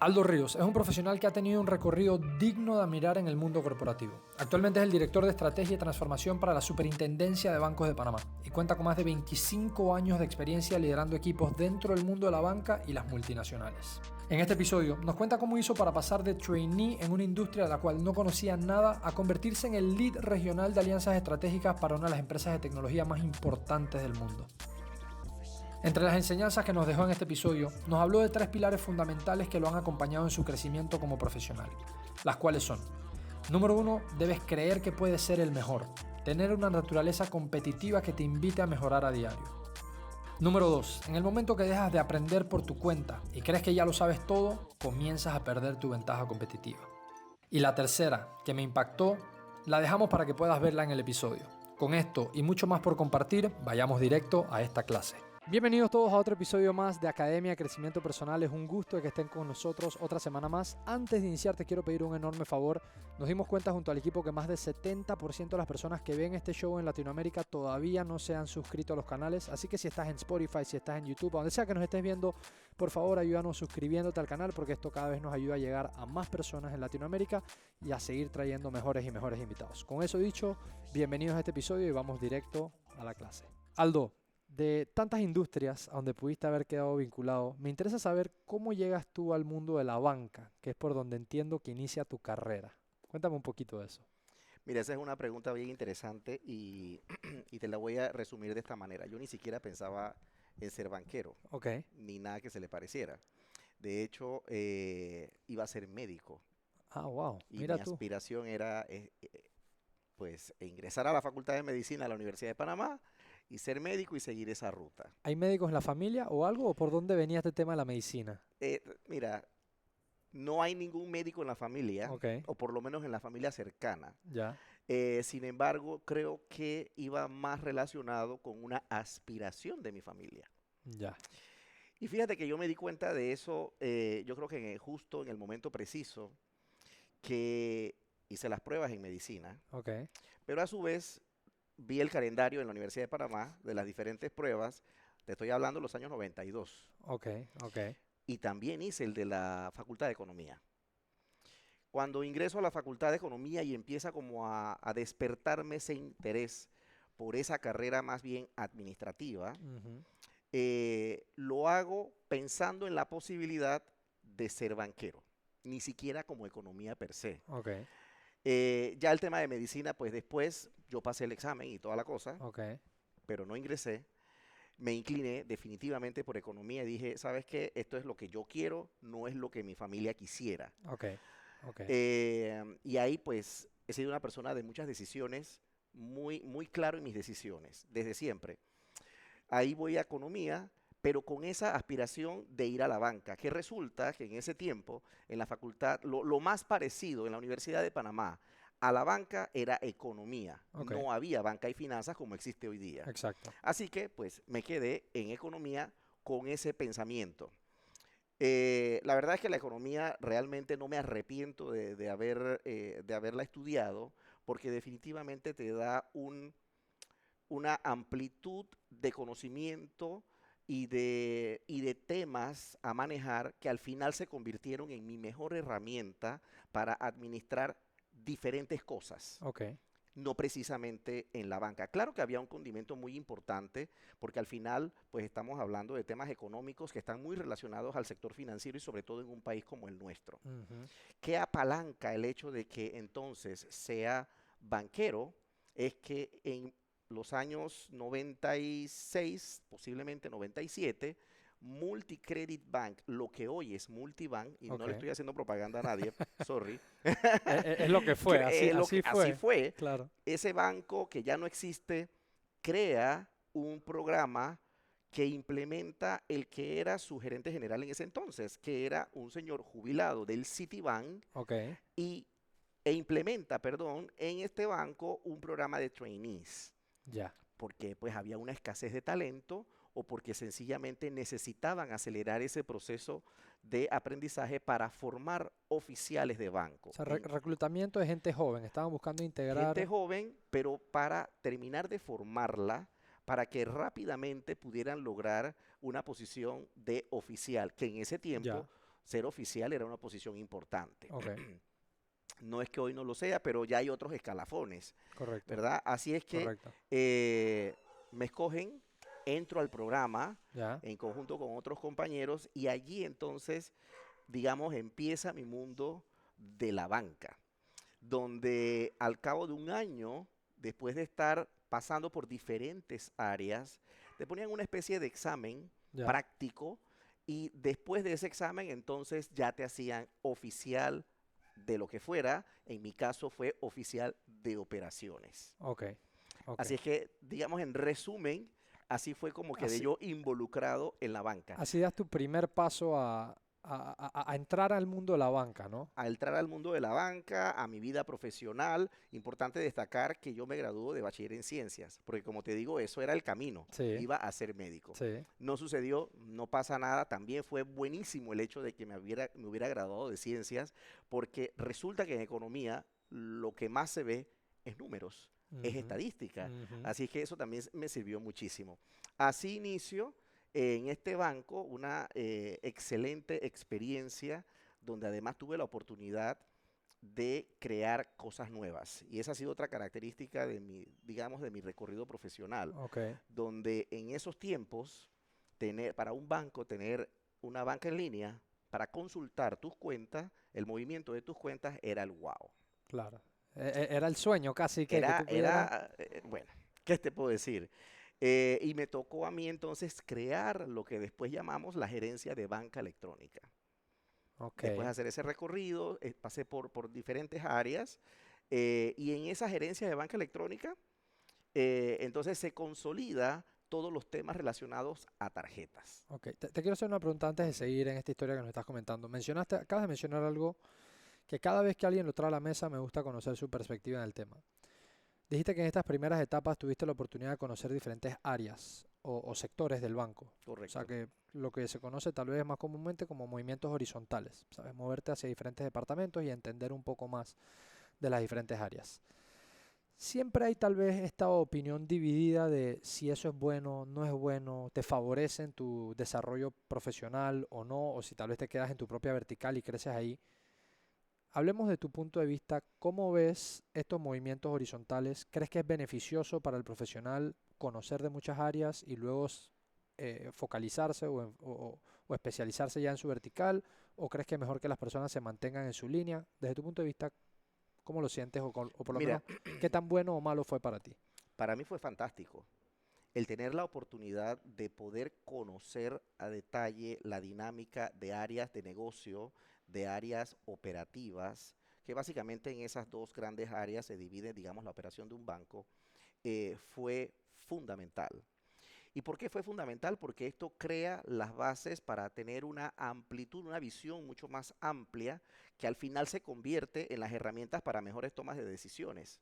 Aldo Ríos es un profesional que ha tenido un recorrido digno de admirar en el mundo corporativo. Actualmente es el director de Estrategia y Transformación para la Superintendencia de Bancos de Panamá y cuenta con más de 25 años de experiencia liderando equipos dentro del mundo de la banca y las multinacionales. En este episodio nos cuenta cómo hizo para pasar de trainee en una industria de la cual no conocía nada a convertirse en el lead regional de alianzas estratégicas para una de las empresas de tecnología más importantes del mundo. Entre las enseñanzas que nos dejó en este episodio, nos habló de 3 pilares fundamentales que lo han acompañado en su crecimiento como profesional, las cuales son: número 1, debes creer que puedes ser el mejor, tener una naturaleza competitiva que te invite a mejorar a diario. Número 2, en el momento que dejas de aprender por tu cuenta y crees que ya lo sabes todo, comienzas a perder tu ventaja competitiva. Y la tercera, que me impactó, la dejamos para que puedas verla en el episodio. Con esto y mucho más por compartir, vayamos directo a esta clase. Bienvenidos todos a otro episodio más de Academia de Crecimiento Personal. Es un gusto que estén con nosotros otra semana más. Antes de iniciar te quiero pedir un enorme favor. Nos dimos cuenta junto al equipo que más del 70% de las personas que ven este show en Latinoamérica todavía no se han suscrito a los canales. Así que si estás en Spotify, si estás en YouTube, donde sea que nos estés viendo, por favor ayúdanos suscribiéndote al canal, porque esto cada vez nos ayuda a llegar a más personas en Latinoamérica y a seguir trayendo mejores y mejores invitados. Con eso dicho, bienvenidos a este episodio y vamos directo a la clase. Aldo, de tantas industrias a donde pudiste haber quedado vinculado, me interesa saber cómo llegas tú al mundo de la banca, que es por donde entiendo que inicia tu carrera. Cuéntame un poquito de eso. Mira, esa es una pregunta bien interesante y, y te la voy a resumir de esta manera. Yo ni siquiera pensaba en ser banquero, Ok. ni nada que se le pareciera. De hecho, iba a ser médico Ah, wow. y Mira mi tú. aspiración era pues ingresar a la Facultad de Medicina de la Universidad de Panamá y ser médico y seguir esa ruta. ¿Hay médicos en la familia o algo? ¿O por dónde venía este tema de la medicina? Mira, no hay ningún médico en la familia, Ok. o por lo menos en la familia cercana. Ya. Sin embargo, creo que iba más relacionado con una aspiración de mi familia. Ya. Y fíjate que yo me di cuenta de eso, yo creo que justo en el momento preciso que hice las pruebas en medicina, Ok. pero a su vez vi el calendario en la Universidad de Panamá de las diferentes pruebas, te estoy hablando de los años 92, Ok. Ok. y también hice el de la Facultad de Economía. Cuando ingreso a la Facultad de Economía y empieza como a despertarme ese interés por esa carrera más bien administrativa, Ujú. lo hago pensando en la posibilidad de ser banquero, ni siquiera como economía per se. Ok. Ya el tema de medicina, pues después yo pasé el examen y toda la cosa, Ok. pero no ingresé. Me incliné definitivamente por economía y dije, ¿sabes qué? Esto es lo que yo quiero, no es lo que mi familia quisiera. Ok. Ok. Y ahí pues he sido una persona de muchas decisiones, muy, muy claro en mis decisiones, desde siempre. Ahí voy a economía, pero con esa aspiración de ir a la banca, que resulta que en ese tiempo, en la facultad, lo más parecido en la Universidad de Panamá a la banca era economía. Ok. No había banca y finanzas como existe hoy día. Exacto. Así que pues me quedé en economía con ese pensamiento. La verdad es que la economía realmente no me arrepiento de haberla estudiado porque definitivamente te da una amplitud de conocimiento y de temas a manejar que al final se convirtieron en mi mejor herramienta para administrar diferentes cosas, Ok. no precisamente en la banca. Claro que había un condimento muy importante, porque al final, pues estamos hablando de temas económicos que están muy relacionados al sector financiero y sobre todo en un país como el nuestro. Ujú. ¿Qué apalanca el hecho de que entonces sea banquero? Es que en los años 96, posiblemente 97, Multicredit Bank, lo que hoy es Multibank, y no Ok. le estoy haciendo propaganda a nadie, sorry, Es lo que fue, así, así así fue. fue, Claro. ese banco que ya no existe crea un programa que implementa el que era su gerente general en ese entonces, que era un señor jubilado del Citibank, Ok. y, e implementa, perdón, en este banco un programa de trainees, Ya. porque pues había una escasez de talento o porque sencillamente necesitaban acelerar ese proceso de aprendizaje para formar oficiales de O banco. sea, reclutamiento de gente joven. Estaban buscando Gente integrar. joven, pero para terminar de formarla, para que rápidamente pudieran lograr una posición de oficial, que en ese tiempo Ya. ser oficial era una posición importante. Ok, No es que hoy no lo sea, pero ya hay otros escalafones, correcto, ¿verdad? Así es que correcto. me escogen, entro al programa Ya, en conjunto con otros compañeros y allí entonces, digamos, empieza mi mundo de la banca, donde al cabo de un año, después de estar pasando por diferentes áreas, te ponían una especie de examen ya. práctico y después de ese examen entonces ya te hacían oficial de lo que fuera. En mi caso fue oficial de operaciones. Ok, ok. Así es que, digamos, en resumen, así fue como quedé Así, yo involucrado en la banca. así das tu primer paso a entrar al mundo de la banca, ¿no? A entrar al mundo de la banca, a mi vida profesional, importante destacar que yo me graduó de bachiller en ciencias, porque como te digo, eso era el camino, Sí, iba a ser médico. sí. No sucedió, no pasa nada, también fue buenísimo el hecho de que me hubiera graduado de ciencias, porque resulta que en economía lo que más se ve es números, es Ujú, estadística, ujú. así que eso también me sirvió muchísimo. Así inicio en este banco una excelente experiencia donde además tuve la oportunidad de crear cosas nuevas. Y esa ha sido otra característica de mi, digamos, de mi recorrido profesional, Ok, donde en esos tiempos, para un banco, tener una banca en línea para consultar tus cuentas, el movimiento de tus cuentas era el wow. claro. Era el sueño casi que Era, tú pudieras. era, bueno, ¿qué te puedo decir? Y me tocó a mí entonces crear lo que después llamamos la gerencia de banca electrónica. Ok, Después de hacer ese recorrido, pasé por diferentes áreas y en esa gerencia de banca electrónica, entonces se consolida todos los temas relacionados a tarjetas. ok. Te quiero hacer una pregunta antes de seguir en esta historia que nos estás comentando. Acabas de mencionar algo que cada vez que alguien lo trae a la mesa me gusta conocer su perspectiva en el tema. Dijiste que en estas primeras etapas tuviste la oportunidad de conocer diferentes áreas o sectores del banco. O sea Correcto. que lo que se conoce tal vez más comúnmente como movimientos horizontales, ¿sabes? Moverte hacia diferentes departamentos y entender un poco más de las diferentes áreas. Siempre hay tal vez esta opinión dividida de si eso es bueno, no es bueno, te favorece en tu desarrollo profesional o no, o si tal vez te quedas en tu propia vertical y creces ahí. Hablemos de tu punto de vista, ¿cómo ves estos movimientos horizontales? ¿Crees que es beneficioso para el profesional conocer de muchas áreas y luego focalizarse o especializarse ya en su vertical? ¿O crees que es mejor que las personas se mantengan en su línea? Desde tu punto de vista, ¿cómo lo sientes o por lo Mira, menos qué tan bueno o malo fue para ti? para mí fue fantástico el tener la oportunidad de poder conocer a detalle la dinámica de áreas de negocio, de áreas operativas, que básicamente en esas dos grandes áreas se divide, digamos, la operación de un banco, fue fundamental. ¿Y por qué fue fundamental? Porque esto crea las bases para tener una amplitud, una visión mucho más amplia que al final se convierte en las herramientas para mejores tomas de decisiones.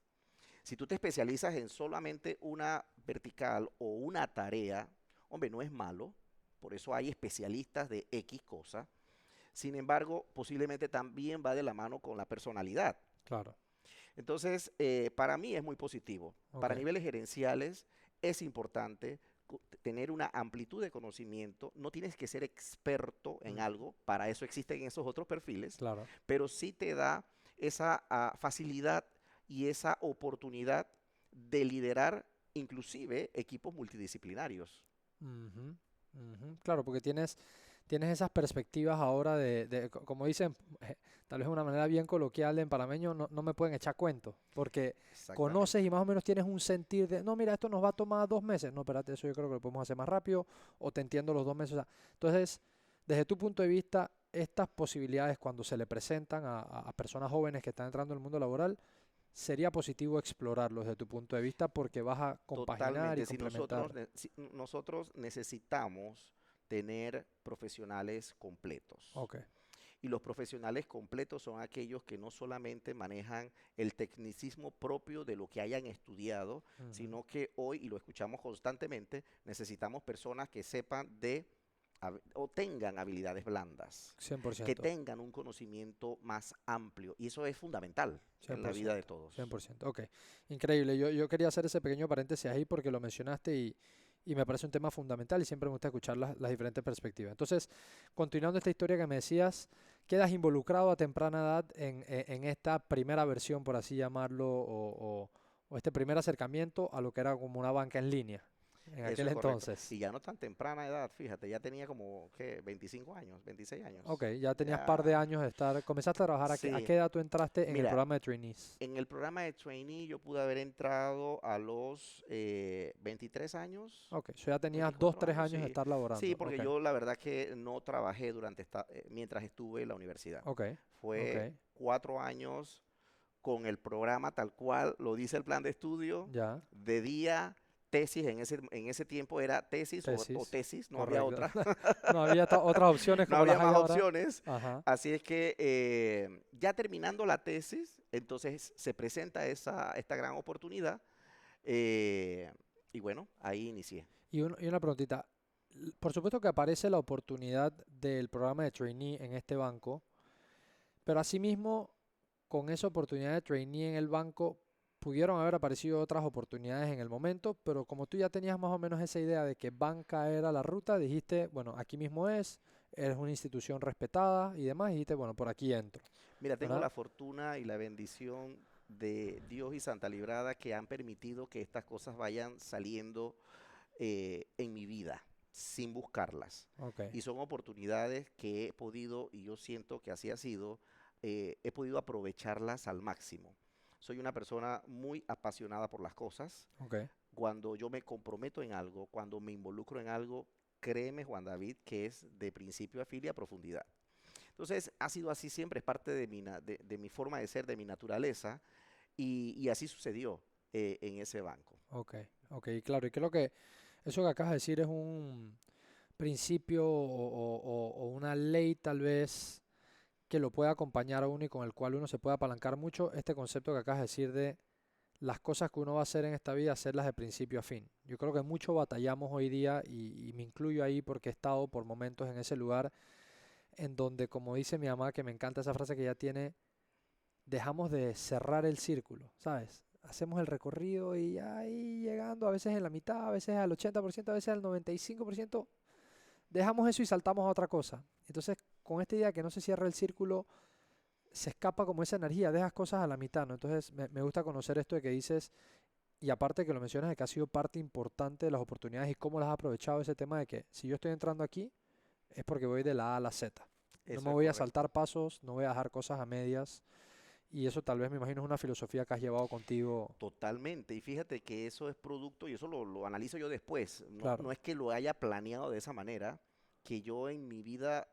Si tú te especializas en solamente una vertical o una tarea, hombre, no es malo, por eso hay especialistas de X cosa. Sin embargo, posiblemente también va de la mano con la personalidad. Claro, Entonces, para mí es muy positivo. ok. Para niveles gerenciales es importante tener una amplitud de conocimiento. No tienes que ser experto en Ujú, algo, para eso existen esos otros perfiles, claro. pero sí te da esa facilidad y esa oportunidad de liderar inclusive equipos multidisciplinarios. Ujú, ujú. Claro, porque tienes esas perspectivas ahora como dicen, tal vez de una manera bien coloquial en panameño, no, no me pueden echar cuentos, porque conoces Exactamente. y más o menos tienes un sentir de, no, mira, esto nos va a tomar 2 meses, no, espérate, eso yo creo que lo podemos hacer más rápido, o te entiendo los 2 meses. O sea, entonces, desde tu punto de vista, estas posibilidades cuando se le presentan a personas jóvenes que están entrando en el mundo laboral, sería positivo explorarlos desde tu punto de vista porque vas a compaginar y Totalmente. Si complementar. nosotros necesitamos tener profesionales completos. Ok. Y los profesionales completos son aquellos que no solamente manejan el tecnicismo propio de lo que hayan estudiado, Ujú. sino que hoy, y lo escuchamos constantemente, necesitamos personas que sepan o tengan habilidades blandas, cien por que ciento tengan un conocimiento más amplio. Y eso es fundamental cien en la por vida de ciento cien todos. por ciento Ok, increíble. Yo quería hacer ese pequeño paréntesis ahí porque lo mencionaste y me parece un tema fundamental y siempre me gusta escuchar las diferentes perspectivas. Entonces, continuando esta historia que me decías, quedas involucrado a temprana edad en esta primera versión, por así llamarlo, o este primer acercamiento a lo que era como una banca en línea en Eso aquel es correcto. entonces. Y ya no tan temprana edad, fíjate, ya tenía como, ¿qué? 25 años, 26 Ok, años. ya tenías par de Ya, años de estar, comenzaste a trabajar aquí. ¿A sí. qué edad tú entraste en el Mira, programa de trainees? en el programa de trainee yo pude haber entrado a los 23 años, Ok, so ya tenías dos, 24 tres años, años de sí. estar Sí, laborando. porque Ok, yo la verdad que no trabajé mientras estuve en la universidad. ok, ok, Fue 4 años con el programa tal cual lo dice el plan de estudio, ya, de día, tesis, en ese tiempo era tesis o tesis, tesis, no había correcto. otra, No había otras opciones no como las había hay más ahora. opciones. Ajá, Así es que ya terminando la tesis, entonces se presenta esta gran oportunidad eh, y bueno, ahí inicié. y una preguntita. Por supuesto que aparece la oportunidad del programa de trainee en este banco, pero asimismo, con esa oportunidad de trainee en el banco, pudieron haber aparecido otras oportunidades en el momento, pero como tú ya tenías más o menos esa idea de que banca era la ruta, dijiste, bueno, aquí mismo eres una institución respetada y demás, y dijiste, bueno, por aquí entro, Mira, tengo ¿verdad? la fortuna y la bendición de Dios y Santa Librada que han permitido que estas cosas vayan saliendo en mi vida sin buscarlas. Ok, Y son oportunidades que he podido, y yo siento que así ha sido, he podido aprovecharlas al máximo. Soy una persona muy apasionada por las cosas. ok, Cuando yo me comprometo en algo, cuando me involucro en algo, créeme, Juan David, que es de principio a fin y a profundidad. Entonces, ha sido así siempre, es parte de mi forma de ser, de mi naturaleza, y así sucedió en ese banco. ok, ok, claro, y creo que eso que acabas de decir es un principio o una ley tal vez que lo pueda acompañar a uno y con el cual uno se puede apalancar mucho, este concepto que acabas de decir de las cosas que uno va a hacer en esta vida, hacerlas de principio a fin. Yo creo que mucho batallamos hoy día y me incluyo ahí porque he estado por momentos en ese lugar en donde, como dice mi mamá, que me encanta esa frase que ella tiene, dejamos de cerrar el círculo, ¿sabes? Hacemos el recorrido y ya ahí llegando, a veces en la mitad, a veces al 80%, a veces al 95%, dejamos eso y saltamos a otra cosa. Entonces, con esta idea que no se cierra el círculo, se escapa como esa energía, dejas cosas a la mitad, ¿no? Entonces, me gusta conocer esto de que dices, y aparte que lo mencionas, de que ha sido parte importante de las oportunidades y cómo las has aprovechado, ese tema de que si yo estoy entrando aquí, es porque voy de la A a la Z. No Eso me es voy a correcto. saltar pasos, no voy a dejar cosas a medias, y eso tal vez me imagino es una filosofía que has llevado contigo, Totalmente. Y fíjate que eso es producto, y eso lo analizo yo después. No, claro, no es que lo haya planeado de esa manera, que yo en mi vida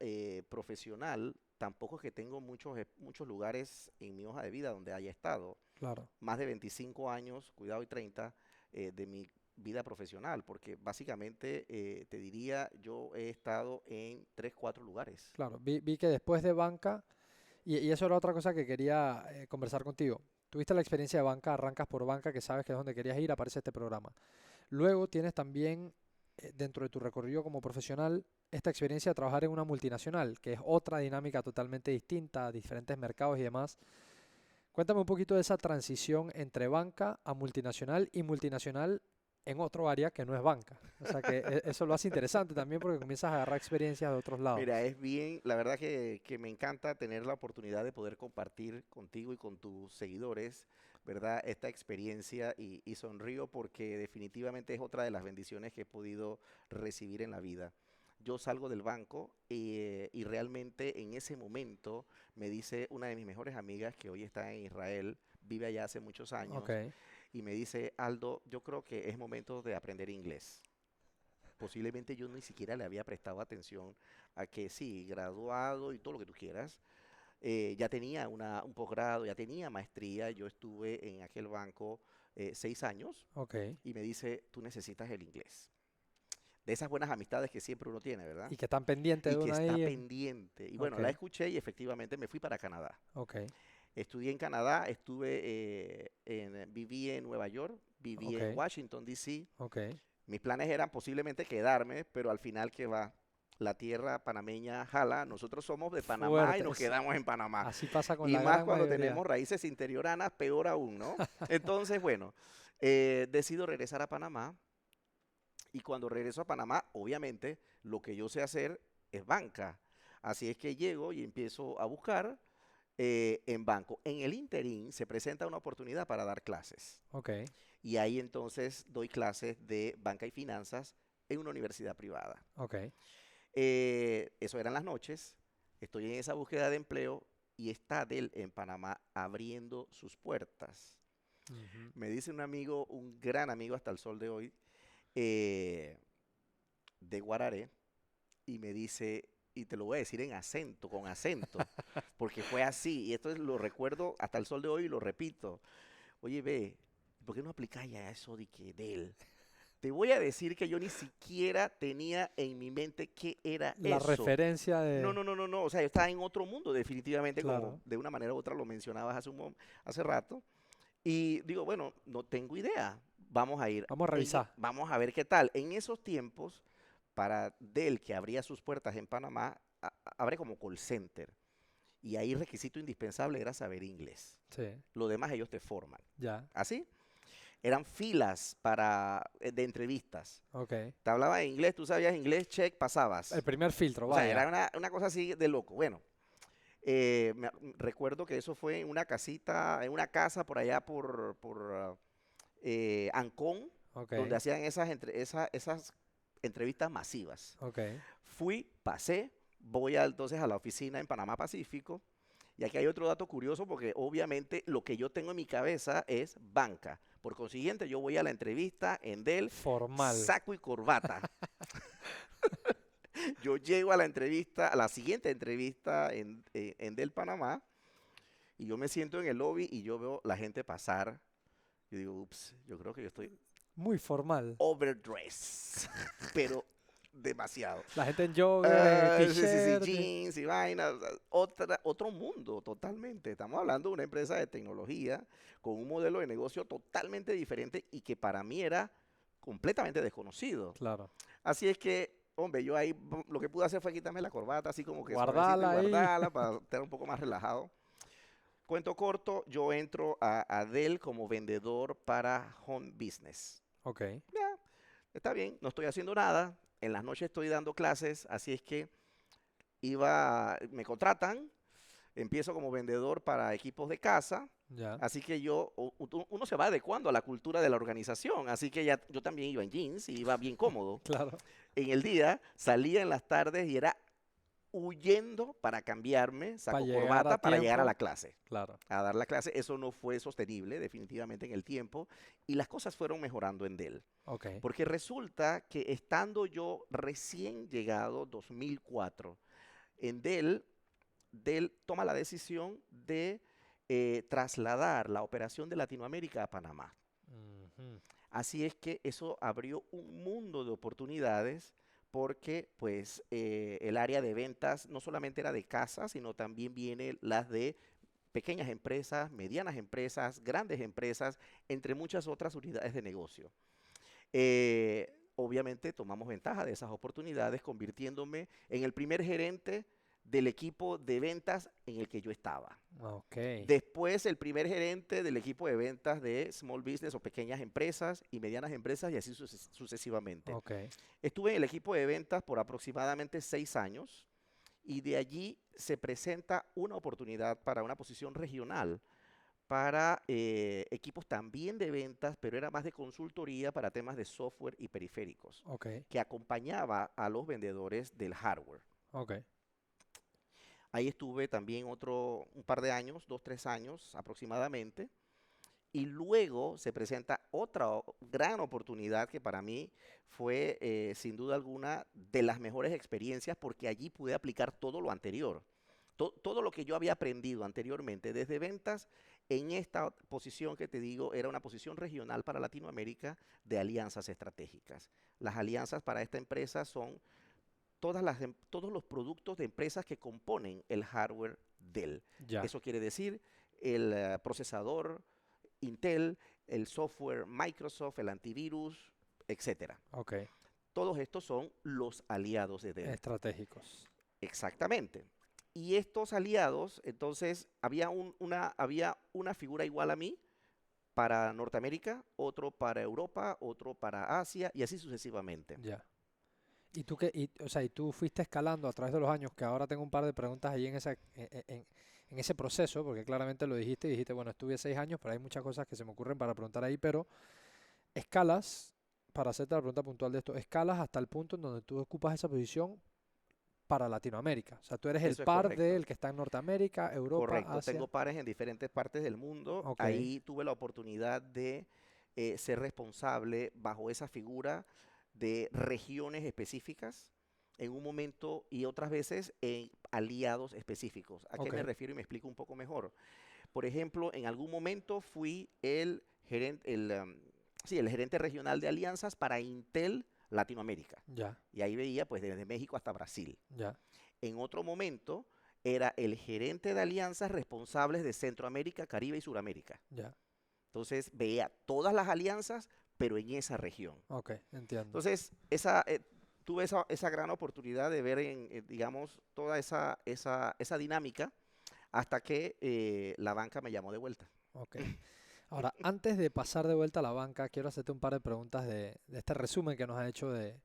profesional tampoco es que tengo muchos lugares en mi hoja de vida donde haya estado. claro, Más de 25 años, cuidado y 30, de mi vida profesional, porque básicamente te diría, yo he estado en 3 4 lugares. claro. Vi que después de banca, y eso era otra cosa que quería conversar contigo. Tuviste la experiencia de banca, arrancas por banca, que sabes que es donde querías ir, aparece este programa. Luego tienes también, dentro de tu recorrido como profesional, esta experiencia de trabajar en una multinacional, que es otra dinámica totalmente distinta, diferentes mercados y demás. Cuéntame un poquito de esa transición entre banca a multinacional y multinacional en otro área que no es banca. O sea que eso lo hace interesante también porque comienzas a agarrar experiencias de otros Mira, lados. es bien, la verdad que me encanta tener la oportunidad de poder compartir contigo y con tus seguidores, ¿verdad? Esta experiencia y sonrío porque definitivamente es otra de las bendiciones que he podido recibir en la vida. Yo salgo del banco y realmente en ese momento me dice una de mis mejores amigas que hoy está en Israel, vive allá hace muchos años, Ok, y me dice, Aldo, yo creo que es momento de aprender inglés. Posiblemente yo ni siquiera le había prestado atención a que sí, graduado y todo lo que tú quieras, ya tenía un posgrado, ya tenía maestría, yo estuve en aquel banco 6 años ok. y me dice, tú necesitas el inglés. De esas buenas amistades que siempre uno tiene, ¿verdad? Y que están pendientes Y de que una está ahí. pendiente. Y Ok, bueno, la escuché y efectivamente me fui para Canadá. ok, Estudié en Canadá, viví en Nueva York, viví ok, en Washington, D.C. ok. Mis planes eran posiblemente quedarme, pero al final que va, la tierra panameña jala, nosotros somos de Panamá y nos Fuertes. quedamos en Panamá. Así pasa con Y la más gran cuando mayoría. tenemos raíces interioranas, peor aún, ¿no? Entonces, bueno, decido regresar a Panamá Y cuando regreso a Panamá, obviamente, lo que yo sé hacer es banca. Así es que llego y empiezo a buscar en banco. En el interín se presenta una oportunidad para dar clases. Ok, Y ahí entonces doy clases de banca y finanzas en una universidad privada. ok. Eso eran las noches. Estoy en esa búsqueda de empleo y está Dell en Panamá abriendo sus puertas. Ujú. Me dice un amigo, un gran amigo hasta el sol de hoy, eh, de Guararé, y me dice, y te lo voy a decir en acento, con acento, porque fue así, y esto lo recuerdo hasta el sol de hoy y lo repito. Oye, ve, ¿por qué no aplicáis a eso de que Dell? Te voy a decir que yo ni siquiera tenía en mi mente qué era La eso. referencia No, de... no, no, no, no. O sea, yo estaba en otro mundo, definitivamente, como Claro. de una manera u otra lo mencionabas hace rato. Y digo, bueno, no tengo idea. Vamos a ir, Vamos a revisar. vamos a ver qué tal. En esos tiempos, para Dell, que abría sus puertas en Panamá, abre como call center. Y ahí requisito indispensable era saber inglés. Sí, Lo demás ellos te forman. ya. ¿Así? Eran filas de entrevistas. Ok. Te hablaba en inglés, tú sabías inglés, check, El pasabas. primer filtro, O sea, era vaya. una cosa así de loco. Bueno, recuerdo que eso fue en una casita, en una casa por allá por Ancón, Ok, donde hacían esas entrevistas masivas. ok. Fui, pasé, entonces a la oficina en Panamá Pacífico. Y aquí hay otro dato curioso porque obviamente lo que yo tengo en mi cabeza es banca. Por consiguiente, yo voy a la entrevista en Dell, Formal. saco y corbata. Yo llego a la entrevista, a la siguiente entrevista en Dell Panamá, y yo me siento en el lobby y yo veo la gente pasar. Yo digo, ups, yo creo que yo estoy Muy formal. overdressed, pero demasiado. La gente en jogger, Sí, sí, sí, t-shirt. jeans y vainas, o sea, otro mundo totalmente. Estamos hablando de una empresa de tecnología con un modelo de negocio totalmente diferente y que para mí era completamente desconocido. Claro. Así es que, hombre, yo ahí lo que pude hacer fue quitarme la corbata, así como que suavecito y Guardala ahí. guardarla para estar un poco más relajado. Cuento corto, yo entro a Dell como vendedor para Home Business. Ok, Ya, está bien, no estoy haciendo nada. En las noches estoy dando clases, así es que me contratan, empiezo como vendedor para equipos de casa, ya. así que uno se va adecuando a la cultura de la organización, así que ya, yo también iba en jeans y iba bien cómodo. Claro. En el día, salía en las tardes y era huyendo para cambiarme, Para saco llegar a corbata para llegar a la tiempo. clase. Claro. A dar la clase, eso no fue sostenible definitivamente en el tiempo y las cosas fueron mejorando en Dell. Ok. Porque resulta que estando yo recién llegado, 2004, en Dell toma la decisión de trasladar la operación de Latinoamérica a Panamá. Ujú. Así es que eso abrió un mundo de oportunidades porque pues el área de ventas no solamente era de casa, sino también viene las de pequeñas empresas, medianas empresas, grandes empresas, entre muchas otras unidades de negocio. Obviamente tomamos ventaja de esas oportunidades convirtiéndome en el primer gerente del equipo de ventas en el que yo estaba. Ok. Después el primer gerente del equipo de ventas de small business o pequeñas empresas y medianas empresas y así sucesivamente. Ok. Estuve en el equipo de ventas por aproximadamente 6 años y de allí se presenta una oportunidad para una posición regional para equipos también de ventas, pero era más de consultoría para temas de software y periféricos, Ok. que acompañaba a los vendedores del hardware. Ok. Ahí estuve también un par de años, 2, 3 años aproximadamente, y luego se presenta otra gran oportunidad que para mí fue sin duda alguna de las mejores experiencias porque allí pude aplicar todo lo anterior. Todo lo que yo había aprendido anteriormente desde ventas en esta posición que te digo era una posición regional para Latinoamérica de alianzas estratégicas. Las alianzas para esta empresa son todos los productos de empresas que componen el hardware Dell. Ya. Eso quiere decir el procesador Intel, el software Microsoft, el antivirus, etcétera. Ok. Todos estos son los aliados de Dell. Estratégicos. Exactamente. Y estos aliados, entonces, había una figura igual a mí, para Norteamérica, otro para Europa, otro para Asia y así sucesivamente. Ya. ¿Y tú o sea, y tú fuiste escalando a través de los años, que ahora tengo un par de preguntas ahí en ese proceso, porque claramente lo dijiste y dijiste, bueno, estuve 6 años, pero hay muchas cosas que se me ocurren para preguntar ahí, pero escalas, para hacerte la pregunta puntual de esto, escalas hasta el punto en donde tú ocupas esa posición para Latinoamérica. O sea, tú eres el Eso es par correcto. del que está en Norteamérica, Europa, Correcto, Asia. tengo pares en diferentes partes del mundo. Ok, Ahí tuve la oportunidad de ser responsable bajo esa figura de regiones específicas en un momento y otras veces en aliados específicos. ¿A qué ok, me refiero? Y me explico un poco mejor. Por ejemplo, en algún momento fui el gerente, sí, el gerente regional de alianzas para Intel Latinoamérica. ya, Y ahí veía pues desde México hasta Brasil. ya, En otro momento era el gerente de alianzas responsables de Centroamérica, Caribe y Suramérica. ya. Entonces veía todas las alianzas, pero en esa región. Ok, entiendo. Entonces, tuve esa gran oportunidad de ver, digamos, toda esa dinámica hasta que la banca me llamó de vuelta. Ok. Ahora, antes de pasar de vuelta a la banca, quiero hacerte un par de preguntas de este resumen que nos has hecho de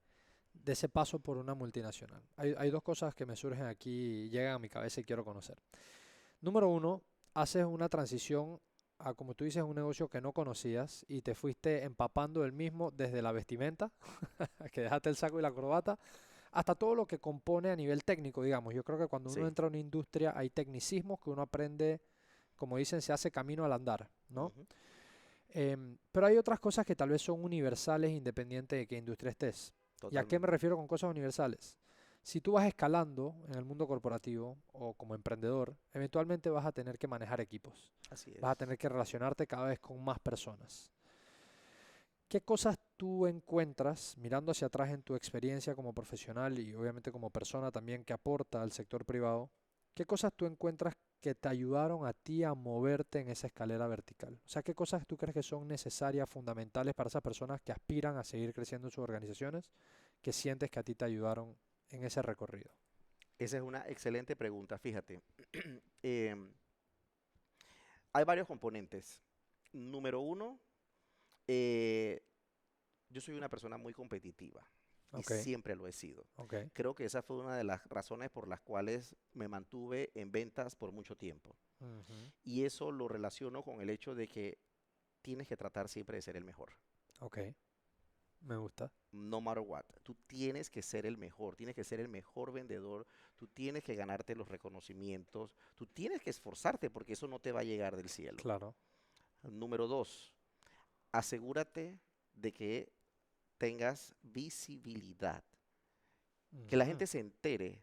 ese paso por una multinacional. Hay dos cosas que me surgen aquí y llegan a mi cabeza y quiero conocer. Número uno, haces una transición a, como tú dices, un negocio que no conocías y te fuiste empapando del mismo desde la vestimenta, que dejaste el saco y la corbata, hasta todo lo que compone a nivel técnico, digamos. Yo creo que cuando uno Sí. entra a una industria hay tecnicismos que uno aprende, como dicen, se hace camino al andar, ¿no? Ujú. Pero hay otras cosas que tal vez son universales independiente de qué industria estés. ¿Y a qué me Totalmente. refiero con cosas universales? Si tú vas escalando en el mundo corporativo o como emprendedor, eventualmente vas a tener que manejar equipos. Así Vas a es. tener que relacionarte cada vez con más personas. ¿Qué cosas tú encuentras mirando hacia atrás en tu experiencia como profesional y obviamente como persona también que aporta al sector privado? ¿Qué cosas tú encuentras que te ayudaron a ti a moverte en esa escalera vertical? O sea, ¿qué cosas tú crees que son necesarias, fundamentales para esas personas que aspiran a seguir creciendo en sus organizaciones, que sientes que a ti te ayudaron en ese recorrido? Esa es una excelente pregunta, fíjate. Em, hay varios componentes. Número uno, eh, yo soy una persona muy competitiva y Ok, siempre lo he sido. ok, Creo que esa fue una de las razones por las cuales me mantuve en ventas por mucho tiempo. ujú, Y eso lo relaciono con el hecho de que tienes que tratar siempre de ser el mejor. ok, me gusta. No matter what. Tú tienes que ser el mejor, tienes que ser el mejor vendedor, tú tienes que ganarte los reconocimientos, tú tienes que esforzarte porque eso no te va a llegar del cielo. Claro. Número dos, asegúrate de que tengas visibilidad, que la Ujú. gente se entere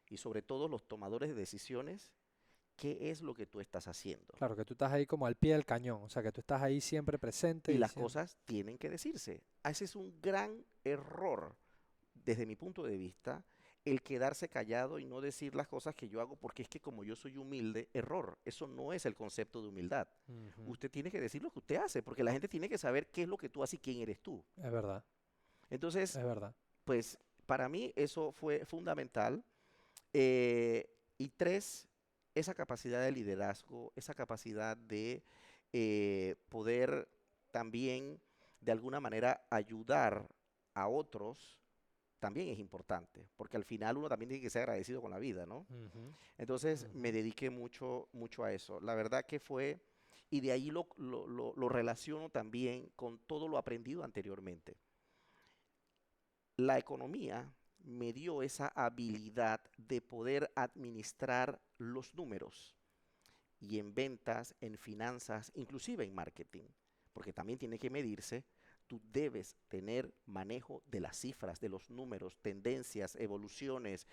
y sobre todo los tomadores de decisiones, qué es lo que tú estás haciendo. Claro, que tú estás ahí como al pie del cañón, o sea, que tú estás ahí siempre presente Y las diciendo. cosas tienen que decirse. Ese es un gran error desde mi punto de vista, el quedarse callado y no decir las cosas que yo hago, porque es que como yo soy humilde, error. Eso no es el concepto de humildad. Ujú, Usted tiene que decir lo que usted hace, porque la gente tiene que saber qué es lo que tú haces y quién eres tú. es verdad, Entonces, es verdad. pues para mí eso fue fundamental. Y tres, esa capacidad de liderazgo, esa capacidad de poder también de alguna manera ayudar a otros también es importante, porque al final uno también tiene que ser agradecido con la vida, ¿no? Ujú, Entonces me ujú. dediqué mucho, mucho a eso. La verdad que fue, y de ahí lo relaciono también con todo lo aprendido anteriormente. La economía me dio esa habilidad de poder administrar los números y en ventas, en finanzas, inclusive en marketing, porque también tiene que medirse, tú debes tener manejo de las cifras, de los números, tendencias, evoluciones,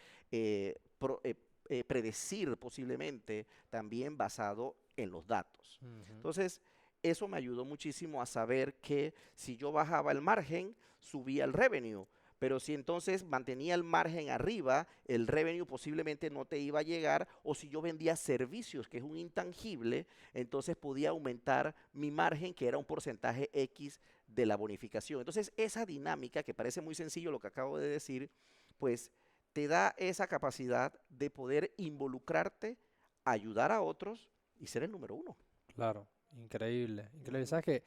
predecir posiblemente también basado en los datos. Ujú. Entonces, eso me ayudó muchísimo a saber que si yo bajaba el margen, subía el revenue. Pero si entonces mantenía el margen arriba, el revenue posiblemente no te iba a llegar, o si yo vendía servicios, que es un intangible, entonces podía aumentar mi margen, que era un porcentaje X de la bonificación. Entonces, esa dinámica, que parece muy sencillo lo que acabo de decir, pues te da esa capacidad de poder involucrarte, ayudar a otros y ser el número uno. Claro, Increíble, increíble. Ujú, Sabes que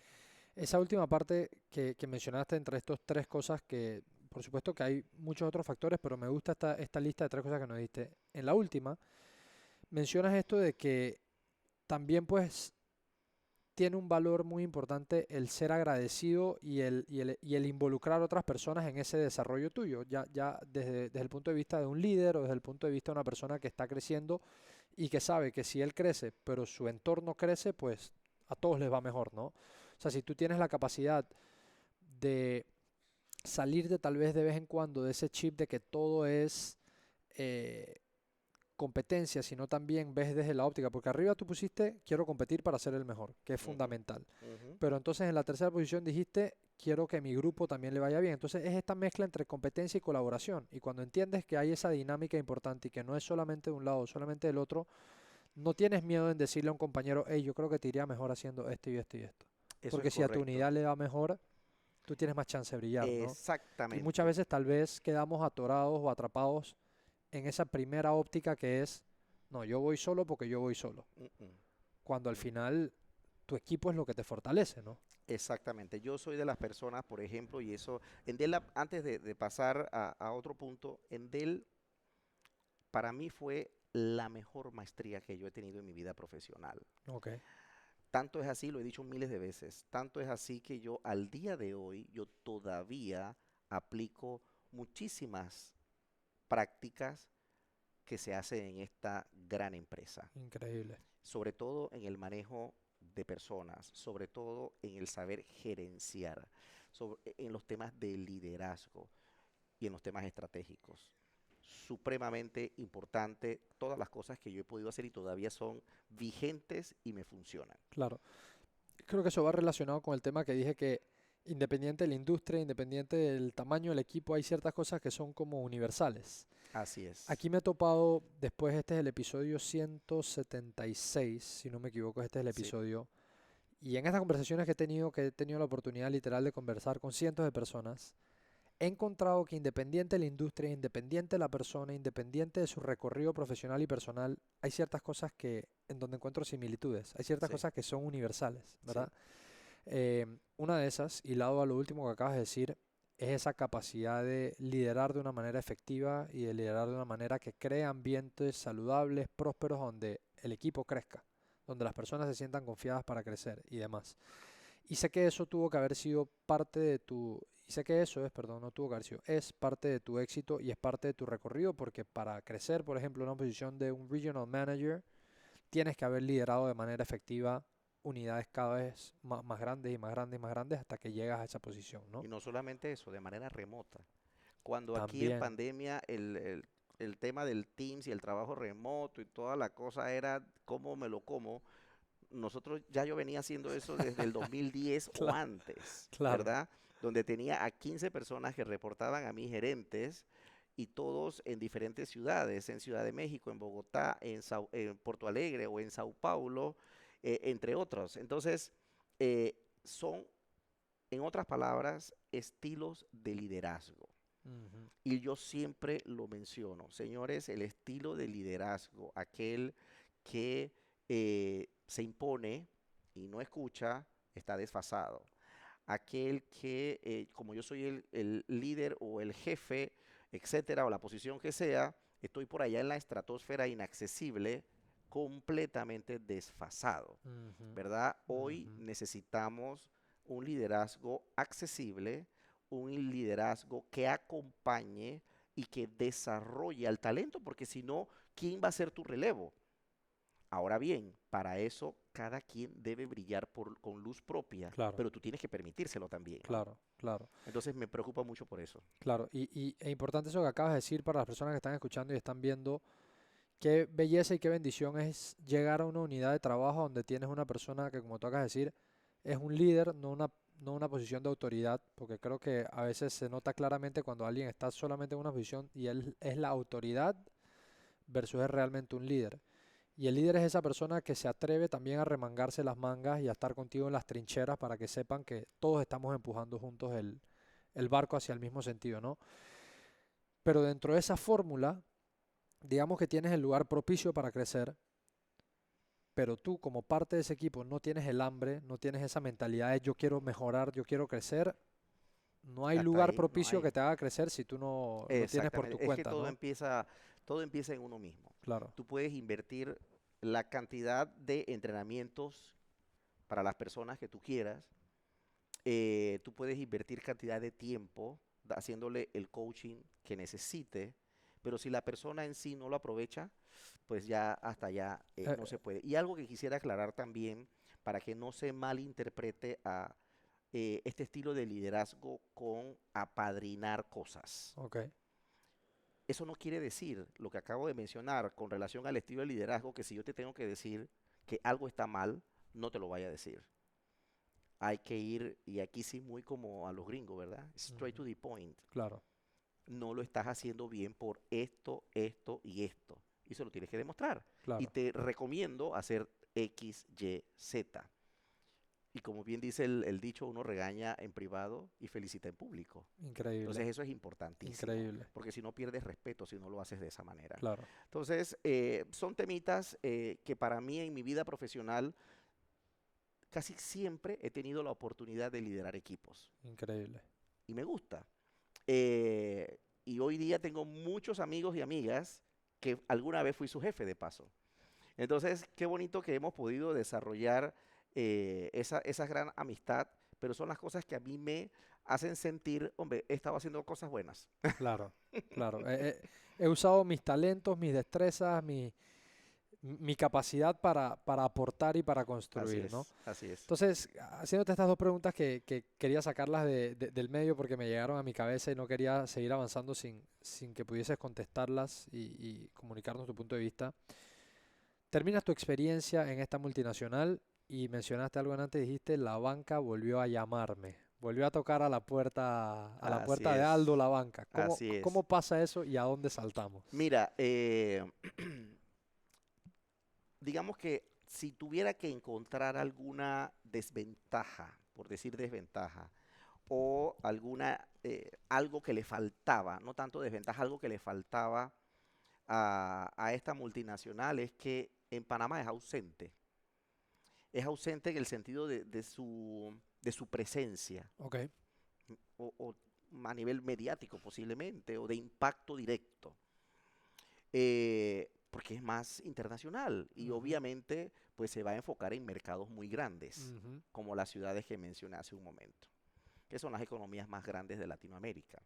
esa última parte que mencionaste entre estas tres cosas que, por supuesto que hay muchos otros factores, pero me gusta esta lista de tres cosas que nos diste. En la última, mencionas esto de que también pues tiene un valor muy importante el ser agradecido y el involucrar a otras personas en ese desarrollo tuyo, ya desde el punto de vista de un líder o desde el punto de vista de una persona que está creciendo y que sabe que si él crece, pero su entorno crece, pues a todos les va mejor, ¿no? O sea, si tú tienes la capacidad de salir de tal vez de vez en cuando de ese chip de que todo es eh, competencia, sino también ves desde la óptica, porque arriba tú pusiste quiero competir para ser el mejor, que es ujú, fundamental. ujú. Pero entonces en la tercera posición dijiste quiero que mi grupo también le vaya bien. Entonces es esta mezcla entre competencia y colaboración. Y cuando entiendes que hay esa dinámica importante y que no es solamente de un lado, solamente del otro, no tienes miedo en decirle a un compañero, hey, yo creo que te iría mejor haciendo esto y esto y esto. Eso es Porque si a tu correcto. unidad le va mejor, tú tienes más chance de brillar, ¿no? Y muchas Exactamente. veces tal vez quedamos atorados o atrapados en esa primera óptica que es, no, yo voy solo porque yo voy solo. Mm, mm, Cuando al mm. final tu equipo es lo que te fortalece, ¿no? Exactamente. Yo soy de las personas, por ejemplo, y eso, en Dell, antes de pasar a otro punto, en Dell para mí fue la mejor maestría que yo he tenido en mi vida profesional. Ok, Tanto es así, lo he dicho miles de veces, tanto es así que yo al día de hoy, yo todavía aplico muchísimas prácticas que se hacen en esta gran empresa, increíble. sobre todo en el manejo de personas, sobre todo en el saber gerenciar, en los temas de liderazgo y en los temas estratégicos. Supremamente importante todas las cosas que yo he podido hacer y todavía son vigentes y me funcionan. Claro. Creo que eso va relacionado con el tema que dije que independiente de la industria, independiente del tamaño del equipo, hay ciertas cosas que son como universales. Así es. Aquí me he topado, después este es el episodio 176, si no me equivoco, este es el Sí, episodio. Y en estas conversaciones que he tenido la oportunidad literal de conversar con cientos de personas, he encontrado que independiente de la industria, independiente de la persona, independiente de su recorrido profesional y personal, hay ciertas cosas que en donde encuentro similitudes, hay ciertas sí, cosas que son universales, sí. ¿verdad? Una de esas, y lado a lo último que acabas de decir, es esa capacidad de liderar de una manera efectiva y de liderar de una manera que cree ambientes saludables, prósperos, donde el equipo crezca, donde las personas se sientan confiadas para crecer y demás. Y sé que eso tuvo que haber sido parte de tu, y sé que eso es, perdón, no tuvo que haber sido, es parte de tu éxito y es parte de tu recorrido, porque para crecer, por ejemplo, en una posición de un regional manager, tienes que haber liderado de manera efectiva unidades cada vez más grandes y más grandes y más grandes hasta que llegas a esa posición, ¿no? Y no solamente eso, de manera remota. Cuando aquí en También, pandemia el tema del Teams y el trabajo remoto y toda la cosa era cómo me lo como, nosotros ya yo venía haciendo eso desde el 2010 o claro, antes, claro, ¿verdad? Donde tenía a 15 personas que reportaban a mis gerentes y todos en diferentes ciudades, en Ciudad de México, en Bogotá, en Porto Alegre o en Sao Paulo, entre otros. Entonces, son, en otras palabras, estilos de liderazgo. ujú, Y yo siempre lo menciono, señores, el estilo de liderazgo, aquel que se impone y no escucha, está desfasado. Aquel que, como yo soy el líder o el jefe, etcétera, o la posición que sea, estoy por allá en la estratosfera inaccesible, completamente desfasado, ujú, ¿verdad? Hoy ujú. necesitamos un liderazgo accesible, un liderazgo que acompañe y que desarrolle al talento, porque si no, ¿quién va a ser tu relevo? Ahora bien, para eso cada quien debe brillar con luz propia, Claro, pero tú tienes que permitírselo también, ¿no? claro, claro, Entonces me preocupa mucho por eso. claro. Es importante eso que acabas de decir para las personas que están escuchando y están viendo. Qué belleza y qué bendición es llegar a una unidad de trabajo donde tienes una persona que, como tú acabas de decir, es un líder, no una posición de autoridad, porque creo que a veces se nota claramente cuando alguien está solamente en una posición y él es la autoridad versus es realmente un líder. Y el líder es esa persona que se atreve también a remangarse las mangas y a estar contigo en las trincheras para que sepan que todos estamos empujando juntos el barco hacia el mismo sentido, ¿no? Pero dentro de esa fórmula, digamos que tienes el lugar propicio para crecer, pero tú como parte de ese equipo no tienes el hambre, no tienes esa mentalidad de yo quiero mejorar, yo quiero crecer, no hay Hasta lugar ahí no propicio que hay. te haga crecer si tú no lo tienes por tu Exactamente. Es que cuenta, ¿no? todo empieza en uno mismo. Claro, Tú puedes invertir la cantidad de entrenamientos para las personas que tú quieras. Tú puedes invertir cantidad de tiempo haciéndole el coaching que necesite, pero si la persona en sí no lo aprovecha, pues ya hasta allá eh, no se puede. Y algo que quisiera aclarar también, para que no se malinterprete a este estilo de liderazgo con apadrinar cosas. ok, Eso no quiere decir lo que acabo de mencionar con relación al estilo de liderazgo, que si yo te tengo que decir que algo está mal, no te lo vaya a decir. Hay que ir, y aquí sí muy como a los gringos, ¿verdad? Straight ujú, to the point. claro, No lo estás haciendo bien por esto, esto y esto. Y eso lo tienes que demostrar. Y claro, te recomiendo hacer X, Y, Z. Y como bien dice el dicho, uno regaña en privado y felicita en público. increíble, Entonces eso es importantísimo, increíble, porque si no pierdes respeto si no lo haces de esa manera. claro, Entonces, son temitas que para mí en mi vida profesional casi siempre he tenido la oportunidad de liderar equipos increíble. y me gusta. Y hoy día tengo muchos amigos y amigas que alguna vez fui su jefe de paso. Entonces, qué bonito que hemos podido desarrollar esa gran amistad, pero son las cosas que a mí me hacen sentir, hombre, he estado haciendo cosas buenas. Claro, claro. He usado mis talentos, mis destrezas, mi capacidad para aportar y para Así construir, ¿no? es, así es. Entonces, haciéndote estas dos preguntas que quería sacarlas del medio porque me llegaron a mi cabeza y no quería seguir avanzando sin que pudieses contestarlas y comunicarnos tu punto de vista. Terminas tu experiencia en esta multinacional y mencionaste algo en antes, dijiste, la banca volvió a llamarme, volvió a tocar a la Así puerta de es, Aldo la banca. así es. ¿Cómo pasa eso y a dónde saltamos? Mira, digamos que si tuviera que encontrar alguna desventaja, por decir desventaja, o algo que le faltaba, no tanto desventaja, algo que le faltaba a esta multinacional es que en Panamá es ausente. Es ausente en el sentido de su presencia, Ok. o a nivel mediático posiblemente, o de impacto directo. Porque es más internacional y Ujú, obviamente pues se va a enfocar en mercados muy grandes, ujú, como las ciudades que mencioné hace un momento, que son las economías más grandes de Latinoamérica.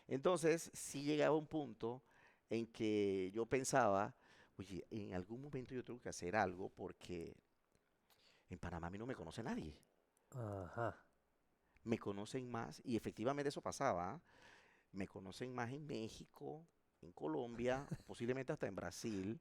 Entonces, sí llegaba un punto en que yo pensaba, oye, en algún momento yo tengo que hacer algo porque en Panamá a mí no me conoce nadie. ajá. Me conocen más, y efectivamente eso pasaba, ¿ah? Me conocen más en México, en Colombia, posiblemente hasta en Brasil,